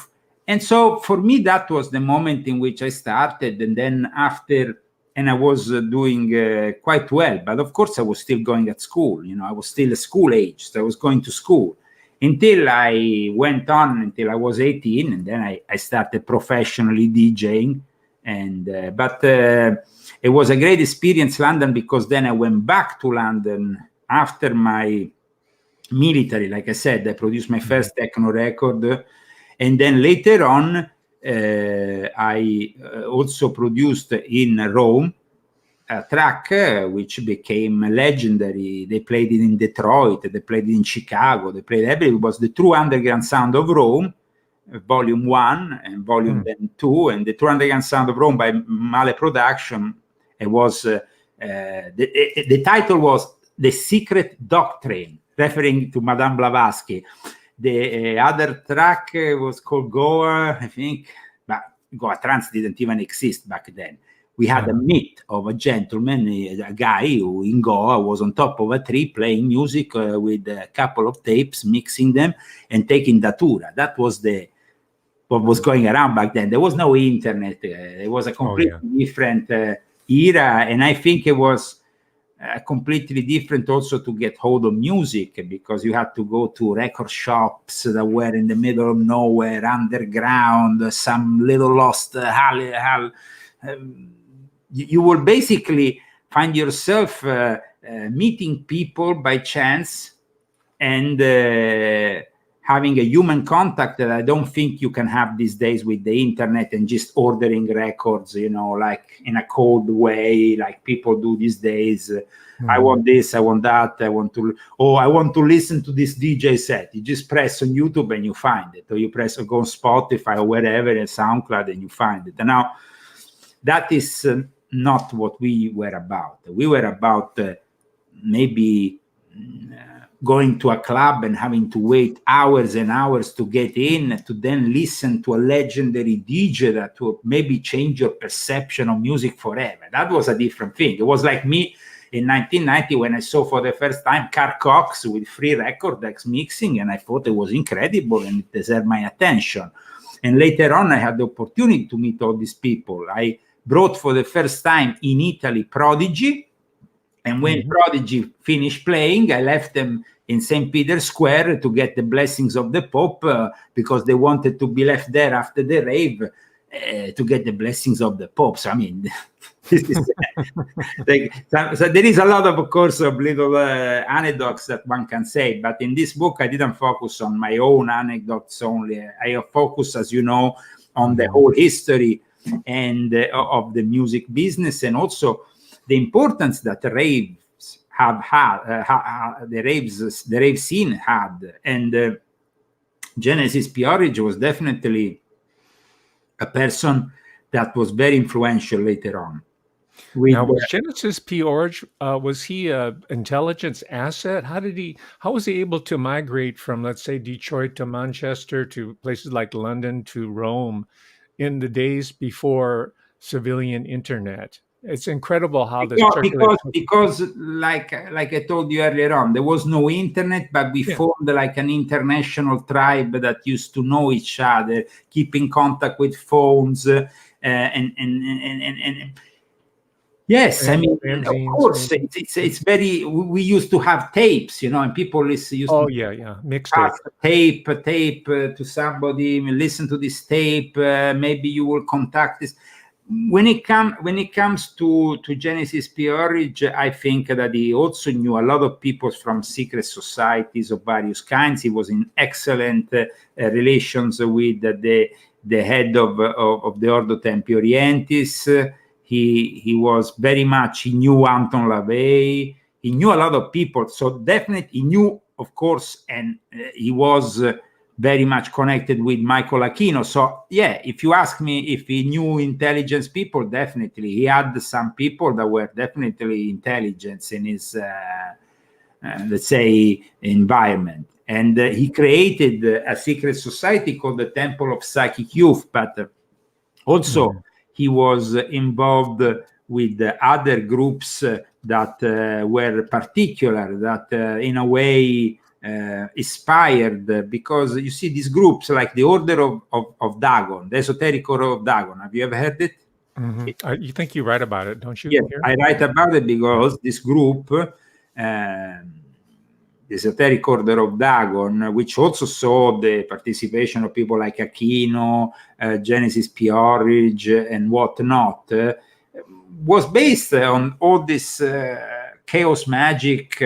And so for me, that was the moment in which I started. And then after, and I was doing quite well. But of course, I was still going at school. I was still school age. So I was going to school until I went on until I was 18. And then I started professionally DJing. But it was a great experience, London, because then I went back to London after my military, like I said, I produced my first techno record, and then later on I also produced in Rome a track which became legendary. They played it in Detroit, they played it in Chicago, they played everywhere. It was the True Underground Sound of Rome, Volume 1 and Volume 2, and the True Underground Sound of Rome by Male Production. It was the title was The Secret Doctrine, referring to Madame Blavatsky. The other track was called Goa, I think, but Goa Trance didn't even exist back then. We had a myth of a gentleman, a guy who in Goa was on top of a tree playing music with a couple of tapes, mixing them and taking datura. That was what was going around back then. There was no internet. It was a completely different era, and I think it was completely different also to get hold of music, because you had to go to record shops that were in the middle of nowhere, underground, some little lost you will basically find yourself meeting people by chance and having a human contact that I don't think you can have these days with the internet and just ordering records, like in a cold way, like people do these days. I want this, I want that, I want to listen to this DJ set. You just press on YouTube and you find it, or you go on Spotify or wherever, and SoundCloud, and you find it. And now that is not what we were about. We were about maybe going to a club and having to wait hours and hours to get in, to then listen to a legendary DJ that would maybe change your perception of music forever. That was a different thing. It was like me in 1990 when I saw for the first time Carl Cox with free record decks mixing, and I thought it was incredible and it deserved my attention. And later on, I had the opportunity to meet all these people. I brought for the first time in Italy Prodigy, and when Prodigy finished playing, I left them in St. Peter's Square to get the blessings of the Pope, because they wanted to be left there after the rave to get the blessings of the Pope. So, I mean, this is so there is a lot of course, of little anecdotes that one can say. But in this book, I didn't focus on my own anecdotes only. I focus, as you know, on the whole history and of the music business, and also the importance that the raves have had, the rave scene had. And Genesis P-Orridge was definitely a person that was very influential later on. Now, was Genesis P-Orridge, was he an intelligence asset? How was he able to migrate from, let's say, Detroit to Manchester to places like London to Rome in the days before civilian internet? It's incredible how this because like I told you earlier on, there was no internet, but we formed like an international tribe that used to know each other, keep in contact with phones, and yes, I mean, of course, it's very. We used to have tapes, and people used to mixtape, tape to somebody, listen to this tape. Maybe you will contact this. When it comes to Genesis P-Orridge, I think that he also knew a lot of people from secret societies of various kinds. He was in excellent relations with the head of the Ordo Templi Orientis. He was very much, he knew Anton LaVey, he knew a lot of people. So definitely he knew, of course, and he was very much connected with Michael Aquino. So yeah, if you ask me if he knew intelligence people, definitely. He had some people that were definitely intelligent in his, let's say, environment. And he created a secret society called the Temple of Psychic Youth, but also he was involved with other groups that were particular, that in a way inspired, because you see these groups like the Order of Dagon, the Esoteric Order of Dagon. Have you ever heard it? You think you write about it, don't you? Yes, I write about it because this group, the Esoteric Order of Dagon, which also saw the participation of people like Aquino, Genesis P-Orridge, and whatnot, was based on all this chaos magic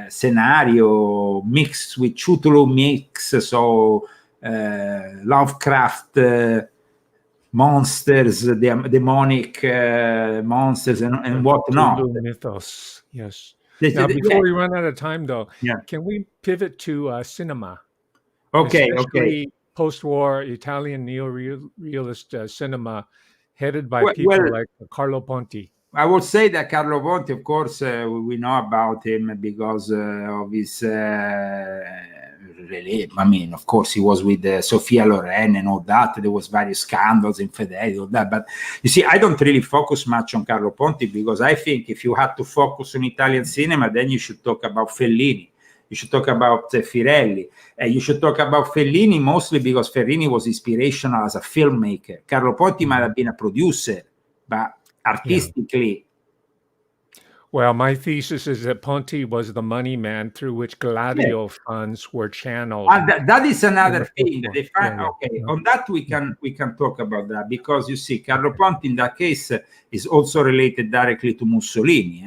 scenario mixed with Cthulhu mix, so Lovecraft monsters, demonic monsters and whatnot. Cthulhu mythos, yes. Now, before we run out of time, though, can we pivot to cinema? Okay, especially post-war Italian neo-realist cinema, headed by people like Carlo Ponti. I would say that Carlo Ponti, of course, we know about him because of his. I mean, of course, he was with Sophia Loren and all that. There was various scandals, infidelity, all that. But you see, I don't really focus much on Carlo Ponti because I think if you had to focus on Italian cinema, then you should talk about Fellini. You should talk about Firelli. You should talk about Fellini mostly because Fellini was inspirational as a filmmaker. Carlo Ponti might have been a producer, but artistically. Well, my thesis is that Ponti was the money man through which Gladio funds were channeled. That is another thing. On that we can talk about that because you see, Carlo Ponti in that case is also related directly to Mussolini.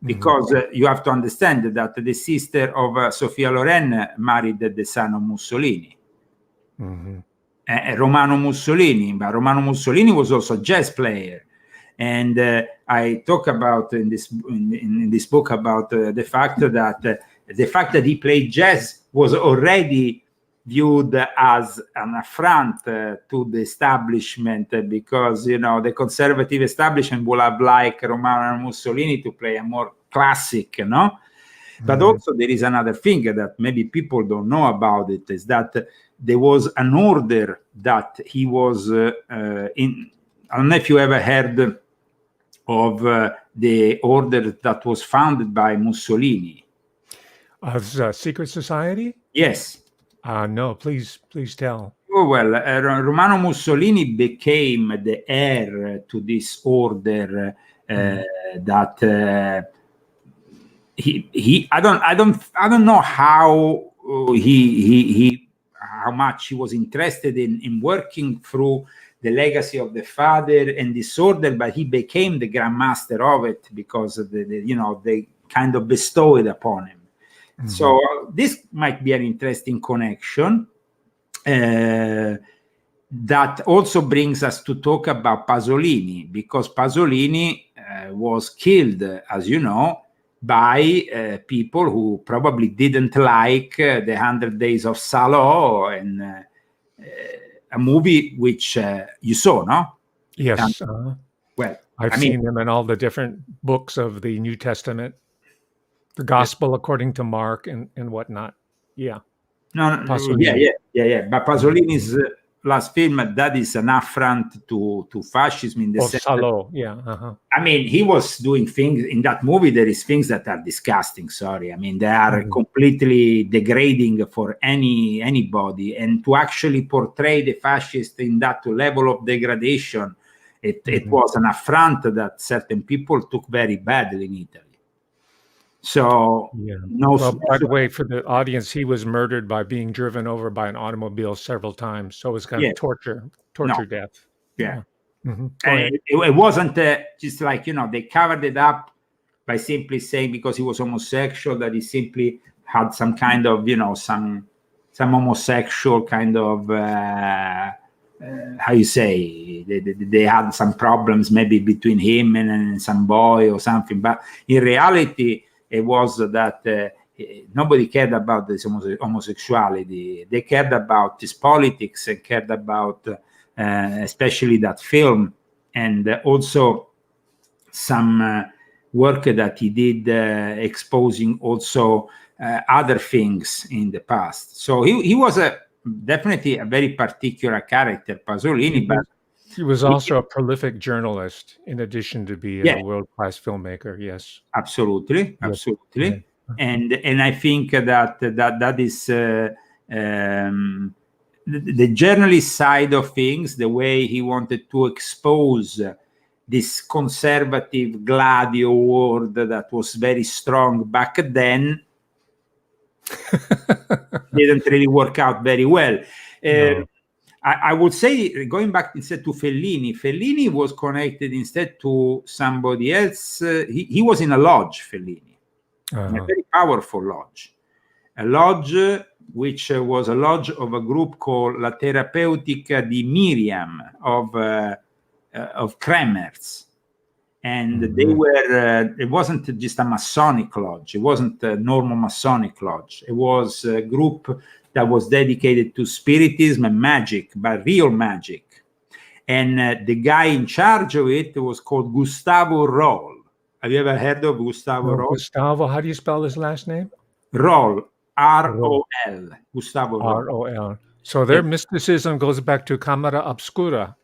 Because you have to understand that the sister of Sophia Loren married the son of Mussolini, Romano Mussolini. But Romano Mussolini was also a jazz player, and I talk about in this book about the fact that he played jazz was already viewed as an affront to the establishment because, you know, the conservative establishment would have liked Romano Mussolini to play a more classic, you know. But also there is another thing that maybe people don't know about it, is that there was an order that he was in. I don't know if you ever heard of the order that was founded by Mussolini. Of secret society? Yes. No, please tell. Oh, well, Romano Mussolini became the heir to this order that he I don't know how how much he was interested in working through the legacy of the father and this order, but he became the Grand Master of it because of they kind of bestowed upon him. So this might be an interesting connection. That also brings us to talk about Pasolini, because Pasolini was killed, as you know, by people who probably didn't like the 100 Days of Salo, and a movie which you saw, no? Yes. Well, I've seen them in all the different books of the New Testament. The Gospel according to Mark and whatnot. Yeah. No, Pasolini. Yeah. But Pasolini's last film, that is an affront to fascism in the sense. Salo, I mean, he was doing things in that movie. There is things that are disgusting. Sorry, I mean they are completely degrading for anybody, and to actually portray the fascist in that level of degradation, it was an affront that certain people took very badly in Italy. So, by the way, for the audience, he was murdered by being driven over by an automobile several times. So it was kind of torture death. Yeah. And it wasn't just like, they covered it up by simply saying because he was homosexual that he simply had some kind of, some homosexual kind of, how you say, they had some problems maybe between him and some boy or something. But in reality, it was that nobody cared about this homosexuality. They cared about his politics and cared about especially that film, and also some work that he did exposing also other things in the past. So he was definitely a very particular character, Pasolini, but he was also a prolific journalist, in addition to being a world-class filmmaker. Yes, absolutely. And I think that is the journalist side of things, the way he wanted to expose this conservative Gladio world that was very strong back then, didn't really work out very well. No. I would say, going back instead to Fellini was connected instead to somebody else. He was in a lodge, Fellini, in a very powerful lodge. A lodge which was a lodge of a group called La Terapeutica di Miriam of Kremers. And they were, it wasn't just a Masonic lodge. It wasn't a normal Masonic lodge. It was a group that was dedicated to spiritism and magic, but real magic. And the guy in charge of it was called Gustavo Roll. Have you ever heard of Gustavo Roll? Gustavo, how do you spell his last name? Roll, R-O-L, Gustavo Roll. R-O-L. So their mysticism goes back to Camera Obscura.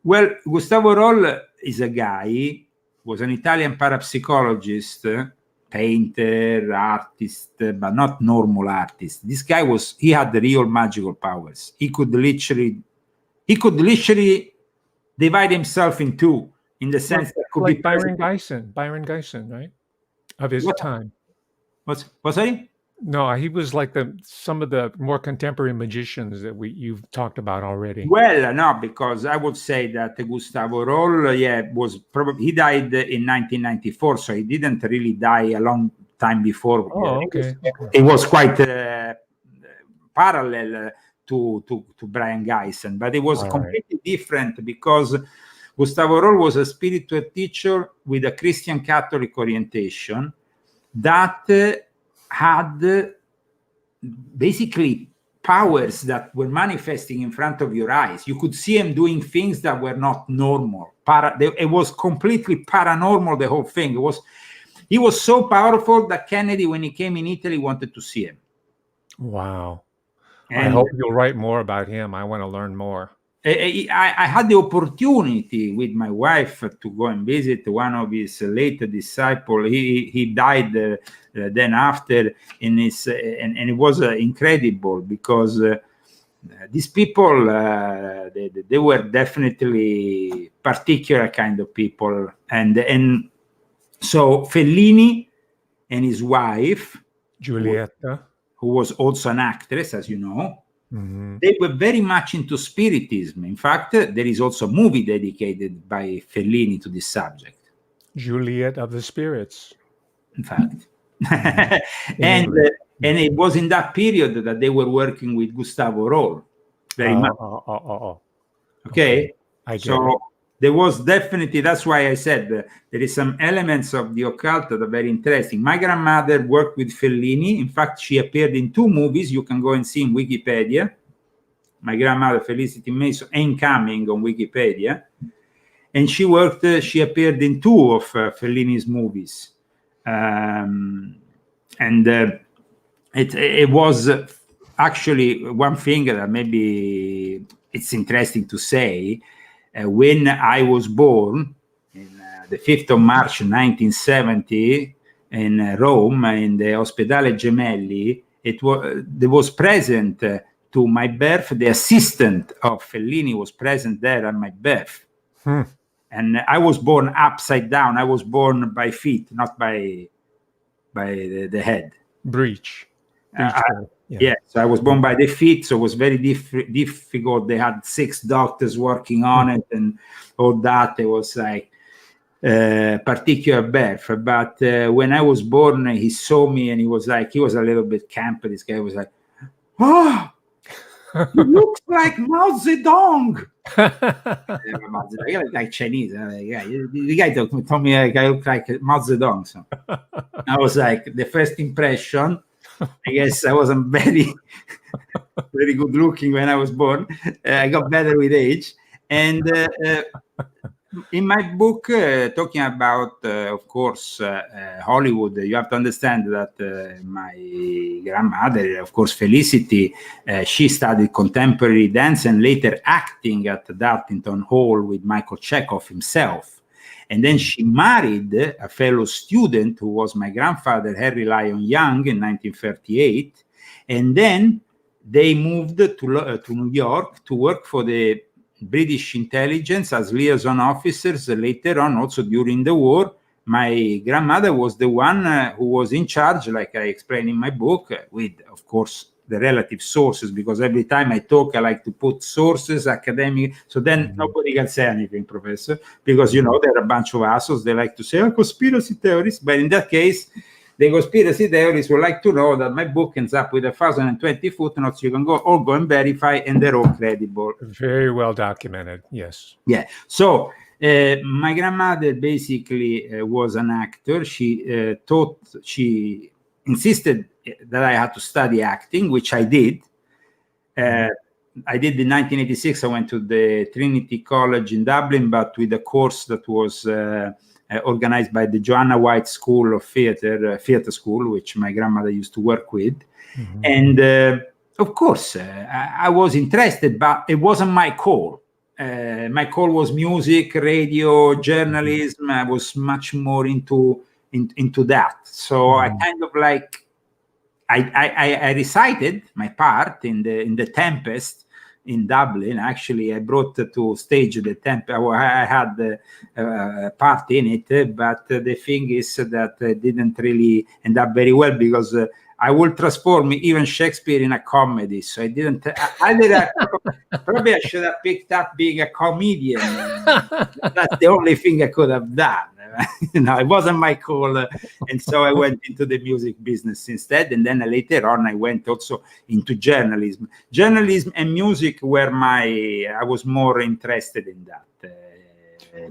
Well, Gustavo Roll is a guy, was an Italian parapsychologist, painter, artist, but not normal artist. This guy he had the real magical powers. He could literally divide himself in two, in the sense that could like be Byron Geisen, right? Of his time. What's that? No, he was like some of the more contemporary magicians that you've talked about already. Well, no, because I would say that Gustavo Roll, was probably, he died in 1994, so he didn't really die a long time before. Oh, okay. It was quite parallel to Brian Geisen, but it was completely different because Gustavo Roll was a spiritual teacher with a Christian Catholic orientation that had basically powers that were manifesting in front of your eyes. You could see him doing things that were not normal. It was completely paranormal, the whole thing. He was so powerful that Kennedy, when he came in Italy, wanted to see him. Wow. And I hope you'll write more about him. I want to learn more. I had the opportunity with my wife to go and visit one of his later disciples. He died then after in his, and it was incredible because these people they were definitely particular kind of people, and so Fellini and his wife Giulietta, who was also an actress, as you know. Mm-hmm. They were very much into spiritism. In fact, there is also a movie dedicated by Fellini to this subject. Juliet of the Spirits. In fact. and it was in that period that they were working with Gustavo Roll. Very much. Okay? I get so it. There was definitely, that's why I said there is some elements of the occult that are very interesting. My grandmother worked with Fellini. In fact, she appeared in 2 movies. You can go and see in Wikipedia. My grandmother, Felicity Mason, Incoming on Wikipedia. And she appeared in 2 of Fellini's movies. It was actually one thing that maybe it's interesting to say. When I was born, in the 5th of March 1970, in Rome, in the Ospedale Gemelli, there was present to my birth, the assistant of Fellini was present there at my birth. And I was born upside down. I was born by feet, not by the head. Breech. So I was born by the feet, so it was very difficult. They had 6 doctors working on it and all that. It was like particular birth. But when I was born, he saw me and he was a little bit camp. This guy was like, "Oh, you look like Mao Zedong." Like Chinese. The guy told me I look like Mao Zedong. So I was like, the first impression, I guess I wasn't very, very good looking when I was born. I got better with age. And in my book, talking about, of course, Hollywood, you have to understand that my grandmother, of course, Felicity, she studied contemporary dance and later acting at Dartington Hall with Michael Chekhov himself. And then she married a fellow student who was my grandfather, Harry Lyon Young, in 1938. And then they moved to New York to work for the British intelligence as liaison officers later on, also during the war. My grandmother was the one who was in charge, like I explained in my book, with, of course, the relative sources, because every time I talk, I like to put sources, academic, so then nobody can say anything, Professor, because, you know, there are a bunch of assholes, they like to say, oh, conspiracy theories, but in that case, the conspiracy theories would like to know that my book ends up with 1,020 footnotes. You can all go and verify, and they're all credible. Very well documented. Yes. Yeah. So my grandmother basically was an actor. She insisted that I had to study acting, which I did. I did in 1986. I went to the Trinity College in Dublin, but with a course that was organized by the Joanna White School of Theatre School, which my grandmother used to work with. And of course, I was interested, but it wasn't my call. My call was music, radio, journalism. I was much more into that. So I kind of like I recited my part in the Tempest in Dublin. Actually, I brought to stage the Tempest. I had a part in it, but the thing is that it didn't really end up very well, because I will transform even Shakespeare in a comedy. So I didn't. Probably I should have picked up being a comedian. That's the only thing I could have done. You know, it wasn't my call, and so I went into the music business instead. And then later on, I went also into journalism. Journalism and music were I was more interested in that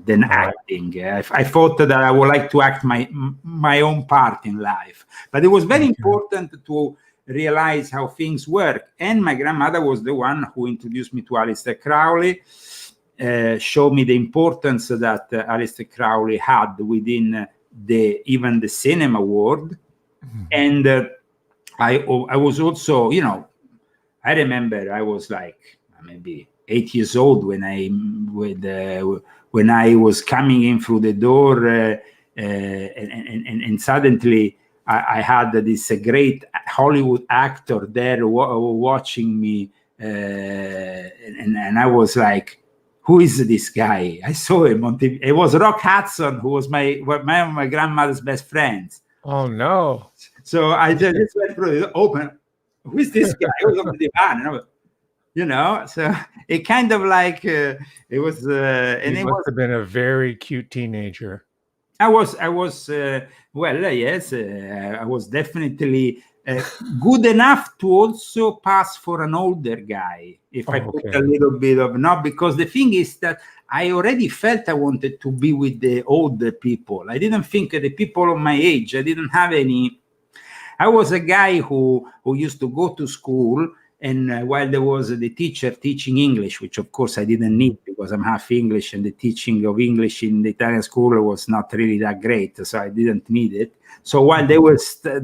than acting. I thought that I would like to act my own part in life, but it was very important to realize how things work. And my grandmother was the one who introduced me to Aleister Crowley. Showed me the importance that Aleister Crowley had within even the cinema world. And I was also, you know, I remember I was like maybe 8 years old when I was coming in through the door, and suddenly I had this great Hollywood actor there watching me, and I was like, who is this guy? I saw him on TV. It was Rock Hudson, who was my grandmother's best friend. Oh, no. So I just went through it, open. Who is this guy? He was on the divan. You know, so it kind of like, it was... and he must have been a very cute teenager. I was well, yes, I was definitely good enough to also pass for an older guy, if I put a little bit of, no, because the thing is that I already felt I wanted to be with the older people. I didn't think the people of my age, I didn't have any. I was a guy who used to go to school, and while there was the teacher teaching English, which of course I didn't need because I'm half English, and the teaching of English in the Italian school was not really that great, so I didn't need it. So while they were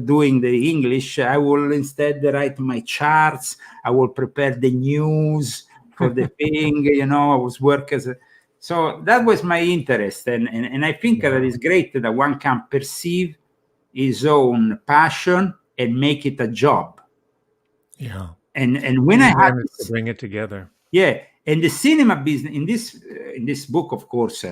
doing the English, I will instead write my charts. I will prepare the news for the thing, you know, I was working as a... So that was my interest. And I think that it's great that one can perceive his own passion and make it a job. Yeah. And when I had to bring it together. Yeah. And the cinema business, in this book, of course,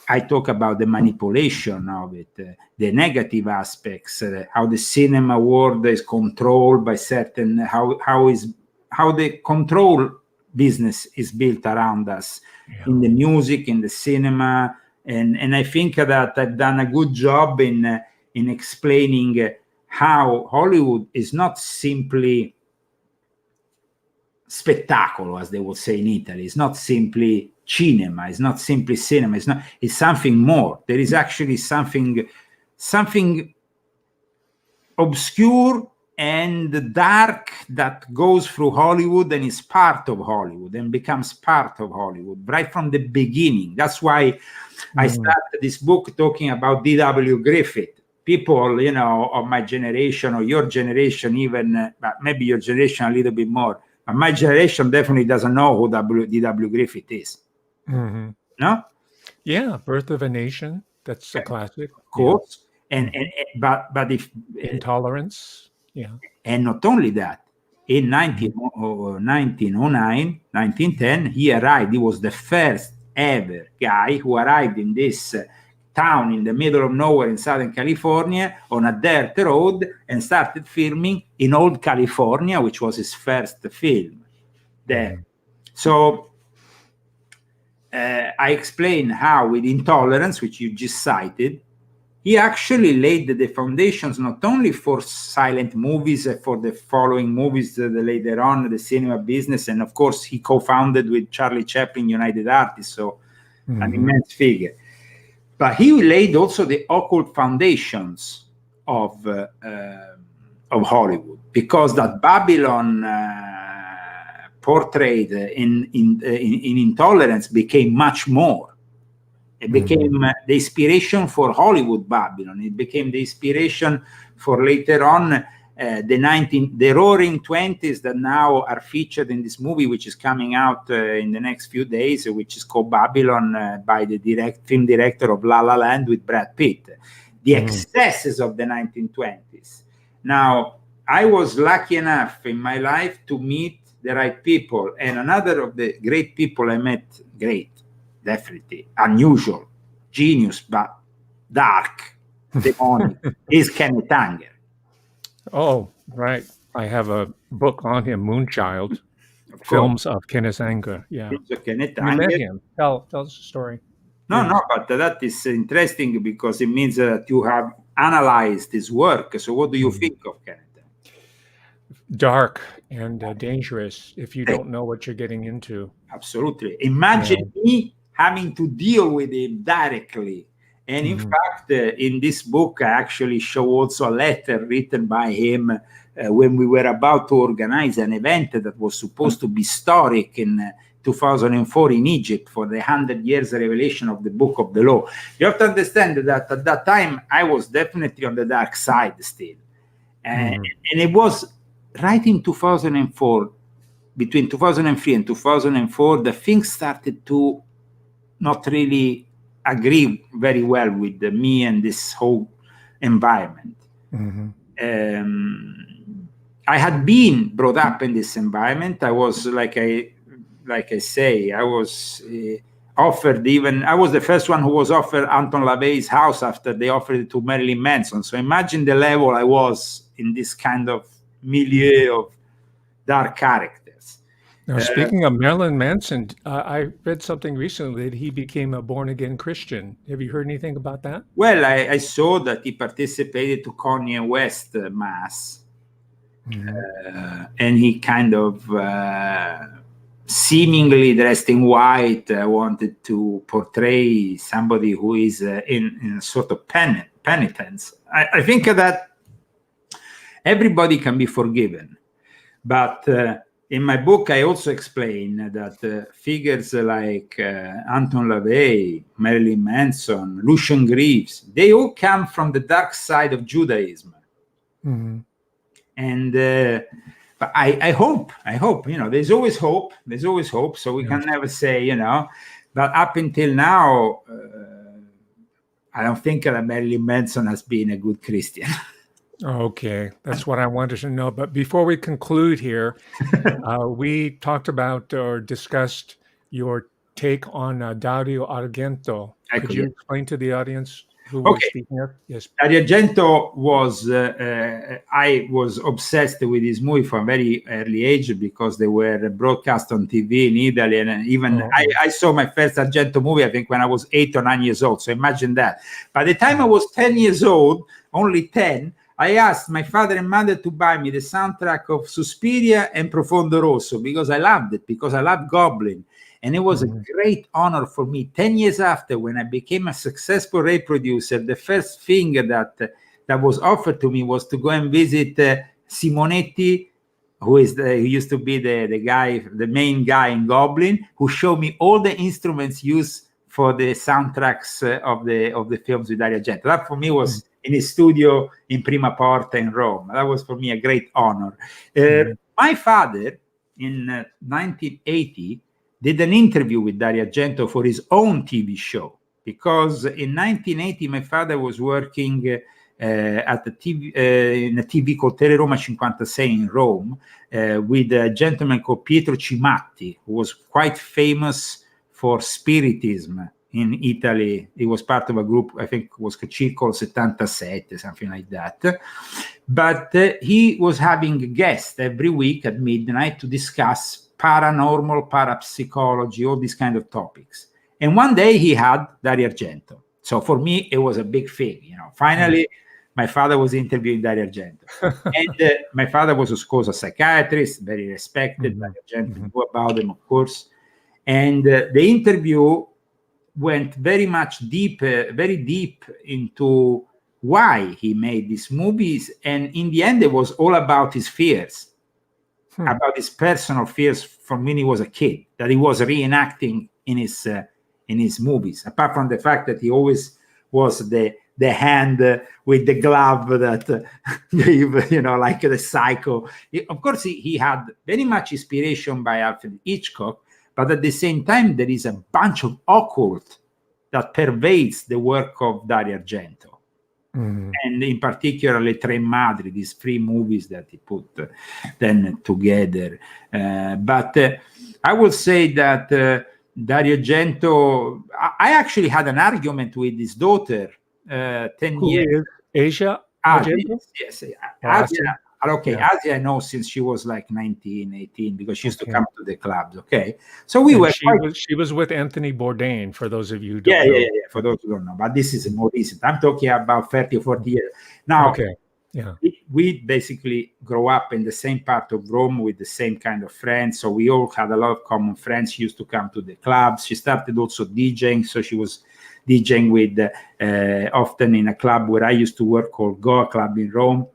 I talk about the manipulation of it, the negative aspects, how the cinema world is controlled by certain, how the control business is built around us in the music, in the cinema, and I think that I've done a good job in explaining how Hollywood is not simply spettacolo, as they would say in Italy. It's not simply cinema. It's not simply cinema. It's something more. There is actually something obscure and dark that goes through Hollywood and is part of Hollywood and becomes part of Hollywood right from the beginning. That's why I started this book talking about D.W. Griffith. People, you know, of my generation or your generation even, but maybe your generation a little bit more, but my generation definitely doesn't know who D.W. Griffith is. No? Yeah, Birth of a Nation. That's a classic. Of course. Yeah. But if Intolerance. Yeah. And not only that, in 1910, he arrived. He was the first ever guy who arrived in this town in the middle of nowhere in Southern California on a dirt road and started filming in Old California, which was his first film there. So I explained how with Intolerance, which you just cited, he actually laid the foundations not only for silent movies, for the following movies later on, the cinema business, and of course he co-founded with Charlie Chaplin United Artists, so an immense figure. But he laid also the occult foundations of Hollywood, because that Babylon portrayed in Intolerance became much more. It became the inspiration for Hollywood Babylon. It became the inspiration for later on the Roaring Twenties that now are featured in this movie, which is coming out in the next few days, which is called Babylon by the film director of La La Land with Brad Pitt. The excesses of the 1920s. Now, I was lucky enough in my life to meet the right people, and another of the great people I met, definitely unusual, genius, but dark, demonic, is Kenneth Anger. Oh, right. I have a book on him, Moonchild, films of Kenneth Anger. Yeah. Kenneth Anger. You met him. Tell us the story. No, but that is interesting because it means that you have analyzed his work. So what do you think of Kenneth? Dark and dangerous if you don't know what you're getting into. Absolutely. Imagine me having to deal with him directly. And in fact, in this book, I actually show also a letter written by him when we were about to organize an event that was supposed to be historic in 2004 in Egypt for the 100 years revelation of the Book of the Law. You have to understand that at that time, I was definitely on the dark side still. And it was right in 2004, between 2003 and 2004, the things started to not really agree very well with me and this whole environment. I had been brought up in this environment. I was like I say, I was offered I was the first one who was offered Anton LaVey's house after they offered it to Marilyn Manson. So imagine the level I was in this kind of milieu of dark characters. Now, speaking of Marilyn Manson, I read something recently that he became a born-again Christian. Have you heard anything about that? Well, I saw that he participated to Kanye West mass, and he kind of seemingly dressed in white wanted to portray somebody who is in a sort of penitence. I think that everybody can be forgiven, but in my book, I also explain that figures like Anton LaVey, Marilyn Manson, Lucian Greaves, they all come from the dark side of Judaism. And but I hope, there's always hope. So we can never say, but up until now, I don't think that Marilyn Manson has been a good Christian. Okay, that's what I wanted to know. But before we conclude here, we talked about or discussed your take on Dario Argento. Could you explain to the audience who we're speaking of? Yes. Dario Argento was, I was obsessed with his movie from a very early age because they were broadcast on TV in Italy. And even I saw my first Argento movie, I think, when I was 8 or 9 years old. So imagine that. By the time I was 10 years old, only 10, I asked my father and mother to buy me the soundtrack of Suspiria and Profondo Rosso because I loved it, because I loved Goblin. And it was a great honor for me. 10 years after, when I became a successful rape producer, the first thing that was offered to me was to go and visit Simonetti, who used to be the main guy in Goblin, who showed me all the instruments used for the soundtracks of the films with Dario Argento. That for me was in his studio in Prima Porta in Rome. That was for me a great honor. My father, in 1980, did an interview with Dario Argento for his own TV show, because in 1980 my father was working at the TV in a TV called Teleroma 56 in Rome with a gentleman called Pietro Cimatti, who was quite famous for spiritism in Italy. He was part of a group, I think it was Circolo 77, something like that. But he was having a guest every week at midnight to discuss paranormal, parapsychology, all these kind of topics. And one day he had Dario Argento. So for me, it was a big thing. Finally, my father was interviewing Dario Argento. And my father was, of course, a psychiatrist, very respected. Dario Argento knew about him, of course. And the interview went very deep into why he made these movies. And in the end, it was all about his fears, about his personal fears from when he was a kid, that he was reenacting in his movies, apart from the fact that he always was the hand with the glove that gave, like the psycho. Of course, he had very much inspiration by Alfred Hitchcock, but at the same time, there is a bunch of occult that pervades the work of Dario Argento. And in particular, Le Tre Madri, these 3 movies that he put then together. But I would say that Dario Argento, I actually had an argument with his daughter 10 years. Asia? Yes. Asia. Okay, Asia I know since she was like 19, 18, because she used to come to the clubs. Okay, so she was with Anthony Bourdain, for those of you who don't know. Yeah, for those who don't know. But this is more recent. I'm talking about 30 or 40 years. Now, we basically grow up in the same part of Rome with the same kind of friends. So we all had a lot of common friends. She used to come to the clubs. She started also DJing. So she was DJing with often in a club where I used to work called Goa Club in Rome.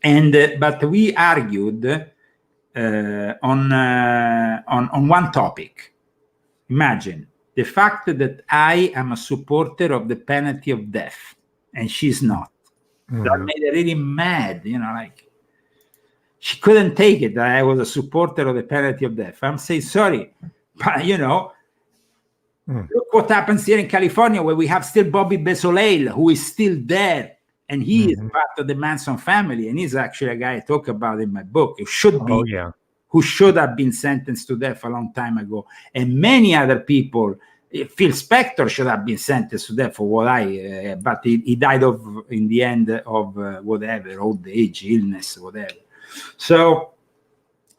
And but we argued on one topic. Imagine the fact that I am a supporter of the penalty of death and she's not. That made her really mad. Like she couldn't take it that I was a supporter of the penalty of death. I'm saying sorry, but look what happens here in California, where we have still Bobby Besolale, who is still there. And he is part of the Manson family, and he's actually a guy I talk about in my book. Who should have been sentenced to death a long time ago, and many other people. Phil Spector should have been sentenced to death for but he died in the end of whatever, old age, illness, whatever. So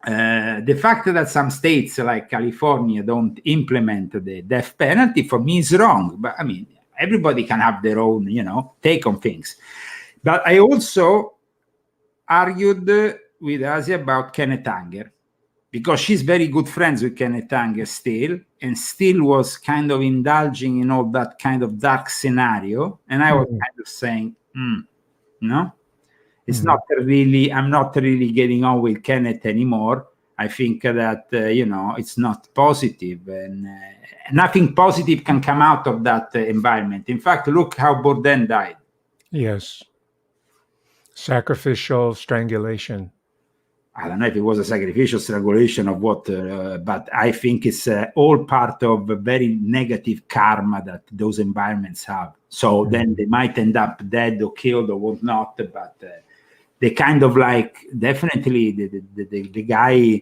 the fact that some states like California don't implement the death penalty for me is wrong. But I mean, everybody can have their own, take on things. But I also argued with Asia about Kenneth Anger, because she's very good friends with Kenneth Anger still, and still was kind of indulging in all that kind of dark scenario. And I was kind of saying, it's not really, I'm not really getting on with Kenneth anymore. I think that, it's not positive, and nothing positive can come out of that environment. In fact, look how Bourdain died. Yes. Sacrificial strangulation. I don't know if it was a sacrificial strangulation of what, but I think it's all part of a very negative karma that those environments have. So then they might end up dead or killed or whatnot, but they kind of like, definitely the guy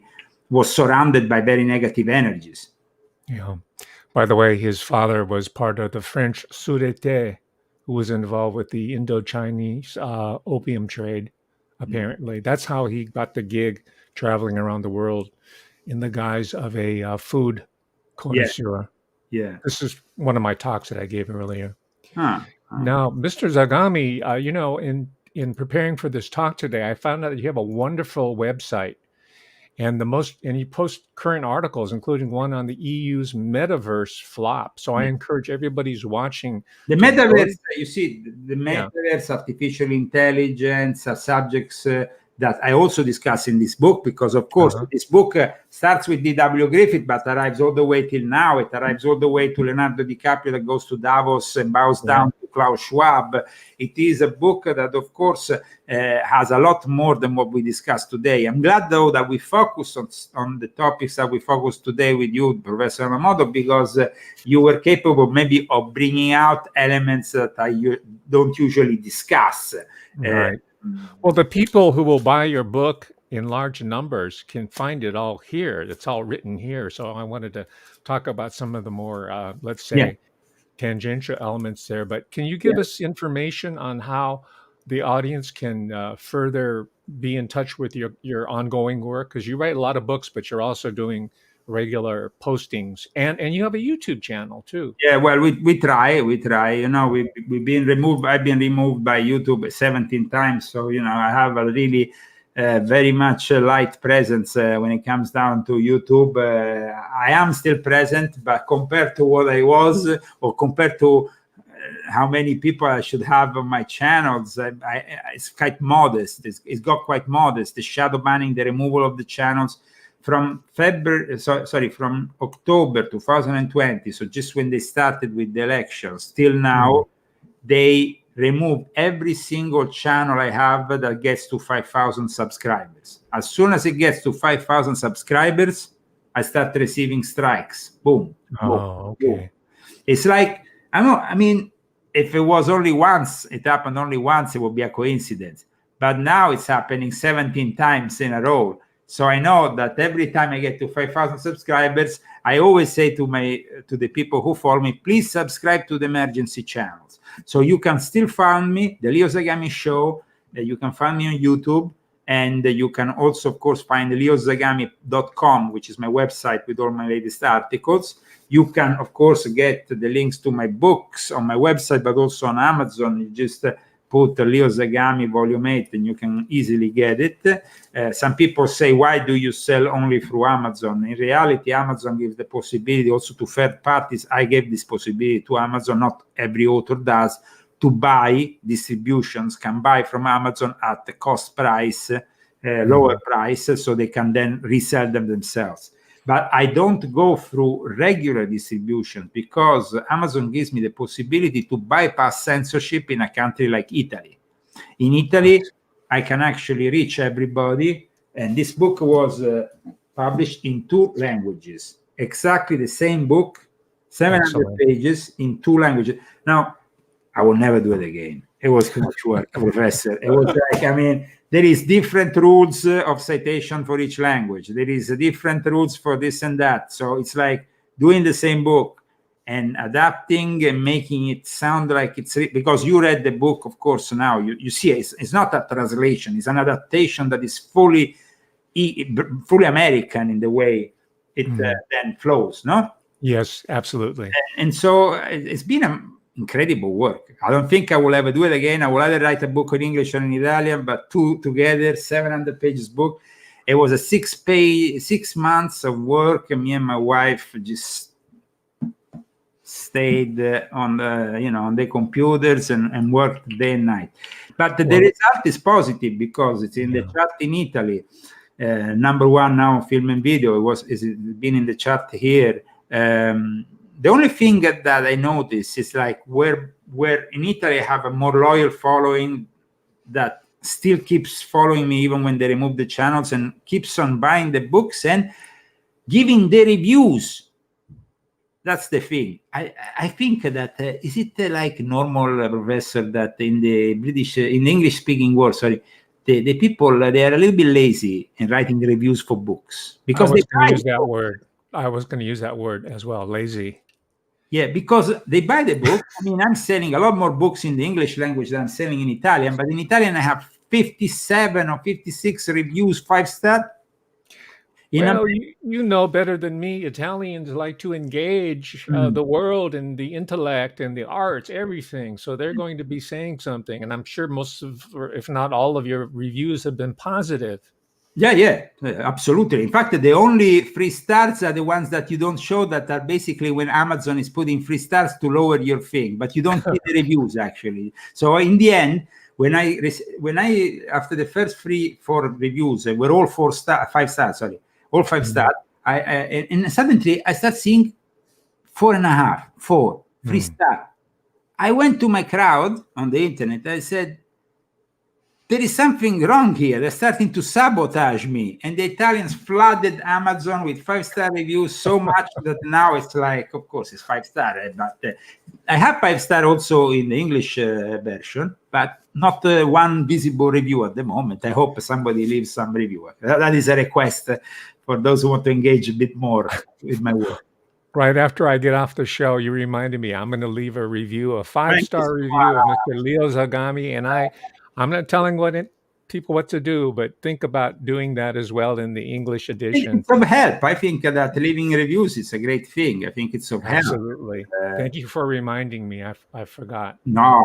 was surrounded by very negative energies. Yeah. By the way, his father was part of the French Sûreté, who was involved with the Indo-Chinese opium trade, apparently. That's how he got the gig traveling around the world in the guise of a food connoisseur. Yeah. This is one of my talks that I gave earlier. Now, Mr. Zagami, in preparing for this talk today, I found out that you have a wonderful website. And you post current articles, including one on the EU's metaverse flop. So I encourage everybody who's watching. The metaverse, you see, the metaverse, artificial intelligence are subjects that I also discuss in this book, because, of course, this book starts with D.W. Griffith, but arrives all the way till now. It arrives all the way to Leonardo DiCaprio that goes to Davos and bows down to Klaus Schwab. It is a book that, of course, has a lot more than what we discussed today. I'm glad, though, that we focus on the topics that we focused today with you, Professor Hamamoto, because you were capable maybe of bringing out elements that I don't usually discuss. Right. Well, the people who will buy your book in large numbers can find it all here. It's all written here. So I wanted to talk about some of the more, let's say, tangential elements there, but can you give us information on how the audience can further be in touch with your ongoing work? Because you write a lot of books, but you're also doing regular postings, and you have a YouTube channel too. Yeah, well, we try. You know, we've been removed. I've been removed by YouTube 17 times. So, you know, I have a really very much light presence when it comes down to YouTube. I am still present, but compared to what I was, or compared to how many people I should have on my channels, it's quite modest. It's got quite modest. The shadow banning, the removal of the channels from from October 2020, so just when they started with the elections, till now, they remove every single channel I have that gets to 5,000 subscribers. As soon as it gets to 5,000 subscribers, I start receiving strikes. Boom. Oh, okay. Boom. It's like, I mean, if it was only once, it happened only once, it would be a coincidence. But now it's happening 17 times in a row. So I know that every time I get to 5,000 subscribers, I always say to the people who follow me, please subscribe to the emergency channels. So you can still find me, the Leo Zagami Show. You can find me on YouTube, and you can also, of course, find leozagami.com, which is my website with all my latest articles. You can, of course, get the links to my books on my website, but also on Amazon. You just put Leo Zagami Volume 8 and you can easily get it. Some people say, why do you sell only through Amazon? In reality, Amazon gives the possibility also to third parties. I gave this possibility to Amazon. Not every author does, to buy distributions, can buy from Amazon at the cost price, lower price, so they can then resell them themselves. But I don't go through regular distribution because Amazon gives me the possibility to bypass censorship in a country like Italy. In Italy, I can actually reach everybody. And this book was published in 2 languages. Exactly the same book, 700 pages in 2 languages. Now, I will never do it again. It was too much work, Professor. It was like, I mean, there is different rules of citation for each language. There is different rules for this and that. So it's like doing the same book and adapting and making it sound like it's, because you read the book, of course, now you see it's not a translation. It's an adaptation that is fully American in the way it then flows, no? Yes, absolutely. And so it's been an incredible work. I don't think I will ever do it again. I will either write a book in English or in Italian, but 2 together, 700 pages book. It was a 6 months of work, and me and my wife just stayed on the computers and worked day and night. But the result is positive because it's in the chart in Italy, #1 now, film and video. It's been in the chart here. The only thing that I notice is like where in Italy I have a more loyal following that still keeps following me even when they remove the channels and keeps on buying the books and giving the reviews. That's the thing. I think that is it like normal, Professor, that in the English speaking world, the people, they are a little bit lazy in writing reviews for books because they buy use that word. I was going to use that word as well, lazy. Yeah, because they buy the book. I mean, I'm selling a lot more books in the English language than I'm selling in Italian, but in Italian I have 57 or 56 reviews, 5-star. Well, you know better than me, Italians like to engage the world and the intellect and the arts, everything. So they're going to be saying something. And I'm sure most of, if not all of your reviews have been positive. Yeah, absolutely. In fact, the only 3 stars are the ones that you don't show, that are basically when Amazon is putting 3 stars to lower your thing, but you don't see the reviews actually. So in the end, when I after the first 3-4 reviews were all 5 stars, all 5 stars, and suddenly I start seeing 4.5, 4, 3 stars. I went to my crowd on the internet. I said, there is something wrong here. They're starting to sabotage me. And the Italians flooded Amazon with 5-star reviews so much that now it's like, of course, it's 5-star. But I have 5-star also in the English version, but not one visible review at the moment. I hope somebody leaves some review. That is a request for those who want to engage a bit more with my work. Right after I get off the show, you reminded me I'm going to leave a review, a Thank you 5-star so review of much. Mr. Leo Zagami, and I'm not telling people what to do, but think about doing that as well in the English edition. It's of help. I think that leaving reviews is a great thing. I think it's of help. Absolutely. Thank you for reminding me. I forgot. No,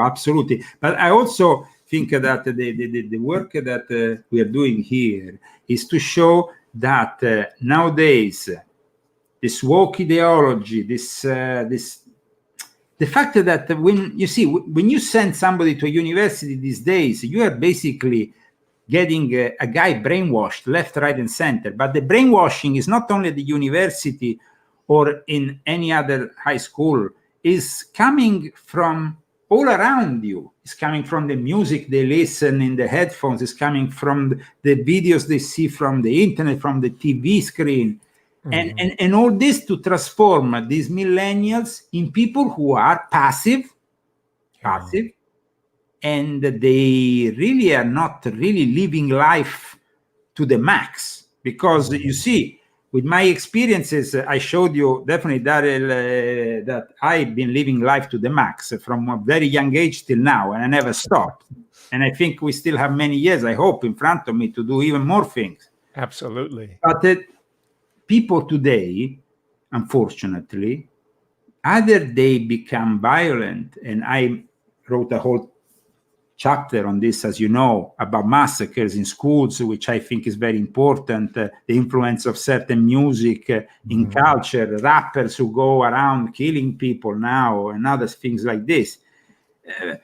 absolutely. But I also think that the work that we are doing here is to show that nowadays this woke ideology, the fact that when you send somebody to a university these days, you are basically getting a guy brainwashed left, right, and center. But the brainwashing is not only at the university or in any other high school, is coming from all around you. It's coming from the music they listen in the headphones. It's coming from the videos they see from the internet, from the TV screen. And all this to transform these millennials in people who are passive, and they really are not really living life to the max. Because you see, with my experiences, I showed you definitely, Darrell, that I've been living life to the max from a very young age till now, and I never stopped. And I think we still have many years, I hope, in front of me to do even more things. Absolutely. But people today, unfortunately, either they become violent, and I wrote a whole chapter on this, as you know, about massacres in schools, which I think is very important, the influence of certain music in culture, rappers who go around killing people now, and other things like this. You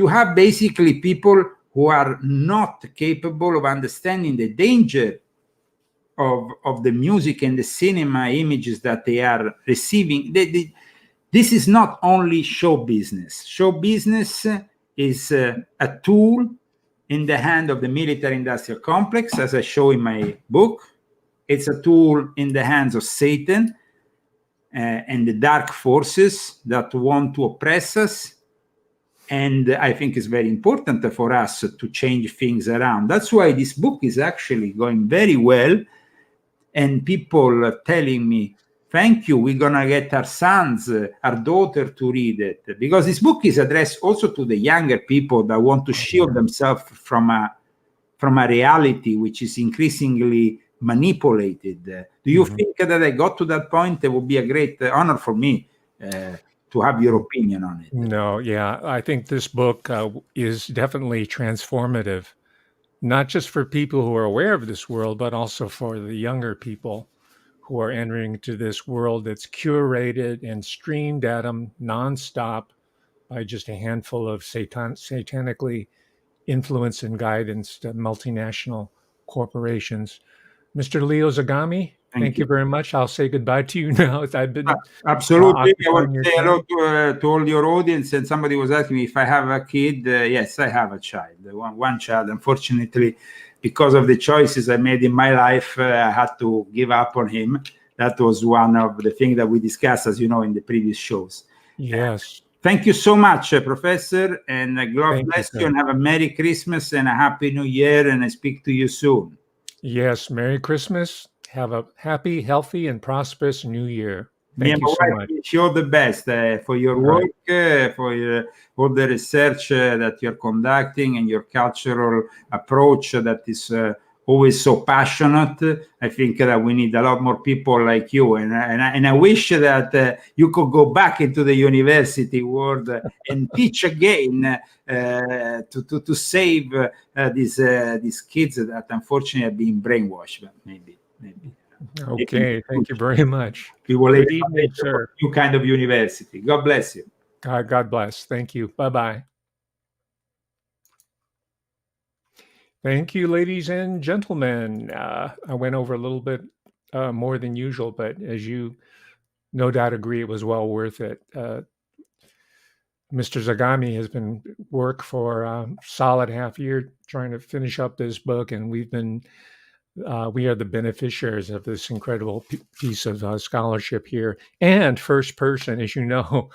have basically people who are not capable of understanding the danger of the music and the cinema images that they are receiving. This is not only show business. Show business is a tool in the hand of the military-industrial complex, as I show in my book. It's a tool in the hands of Satan and the dark forces that want to oppress us. And I think it's very important for us to change things around. That's why this book is actually going very well. And people telling me, thank you, we're going to get our sons, our daughter to read it. Because this book is addressed also to the younger people that want to shield themselves from a reality which is increasingly manipulated. Do you think that I got to that point? It would be a great honor for me to have your opinion on it. No, yeah. I think this book is definitely transformative, not just for people who are aware of this world, but also for the younger people who are entering into this world that's curated and streamed at them nonstop by just a handful of satanically influenced and guidance multinational corporations. Mr. Leo Zagami, thank you very much. I'll say goodbye to you now. I've been absolutely. I want to say hello to all your audience. And somebody was asking me if I have a kid. Yes, I have a child. One child. Unfortunately, because of the choices I made in my life, I had to give up on him. That was one of the things that we discussed, as you know, in the previous shows. Yes. Thank you so much, Professor, and God bless you, and have a Merry Christmas and a Happy New Year, and I speak to you soon. Yes, Merry Christmas. Have a happy, healthy, and prosperous New Year. Thank you so much. Wish you all the best for your work, for all the research that you're conducting, and your cultural approach that is always so passionate. I think that we need a lot more people like you, and I wish that you could go back into the university world and teach again to save these kids that unfortunately are being brainwashed. But maybe. Okay, thank you very much. We will Good evening, sir. New kind of university. God bless you. God bless. Thank you. Bye-bye. Thank you, ladies and gentlemen. I went over a little bit more than usual, but as you no doubt agree, it was well worth it. Mr. Zagami has been work for a solid half year trying to finish up this book, and we are the beneficiaries of this incredible piece of scholarship here, and first person, as you know,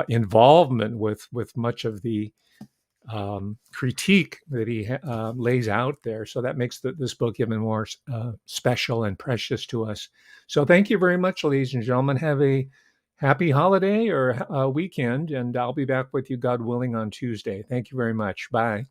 involvement with much of the critique that he lays out there. So that makes this book even more special and precious to us. So thank you very much, ladies and gentlemen. Have a happy holiday or weekend, and I'll be back with you, God willing, on Tuesday. Thank you very much. Bye.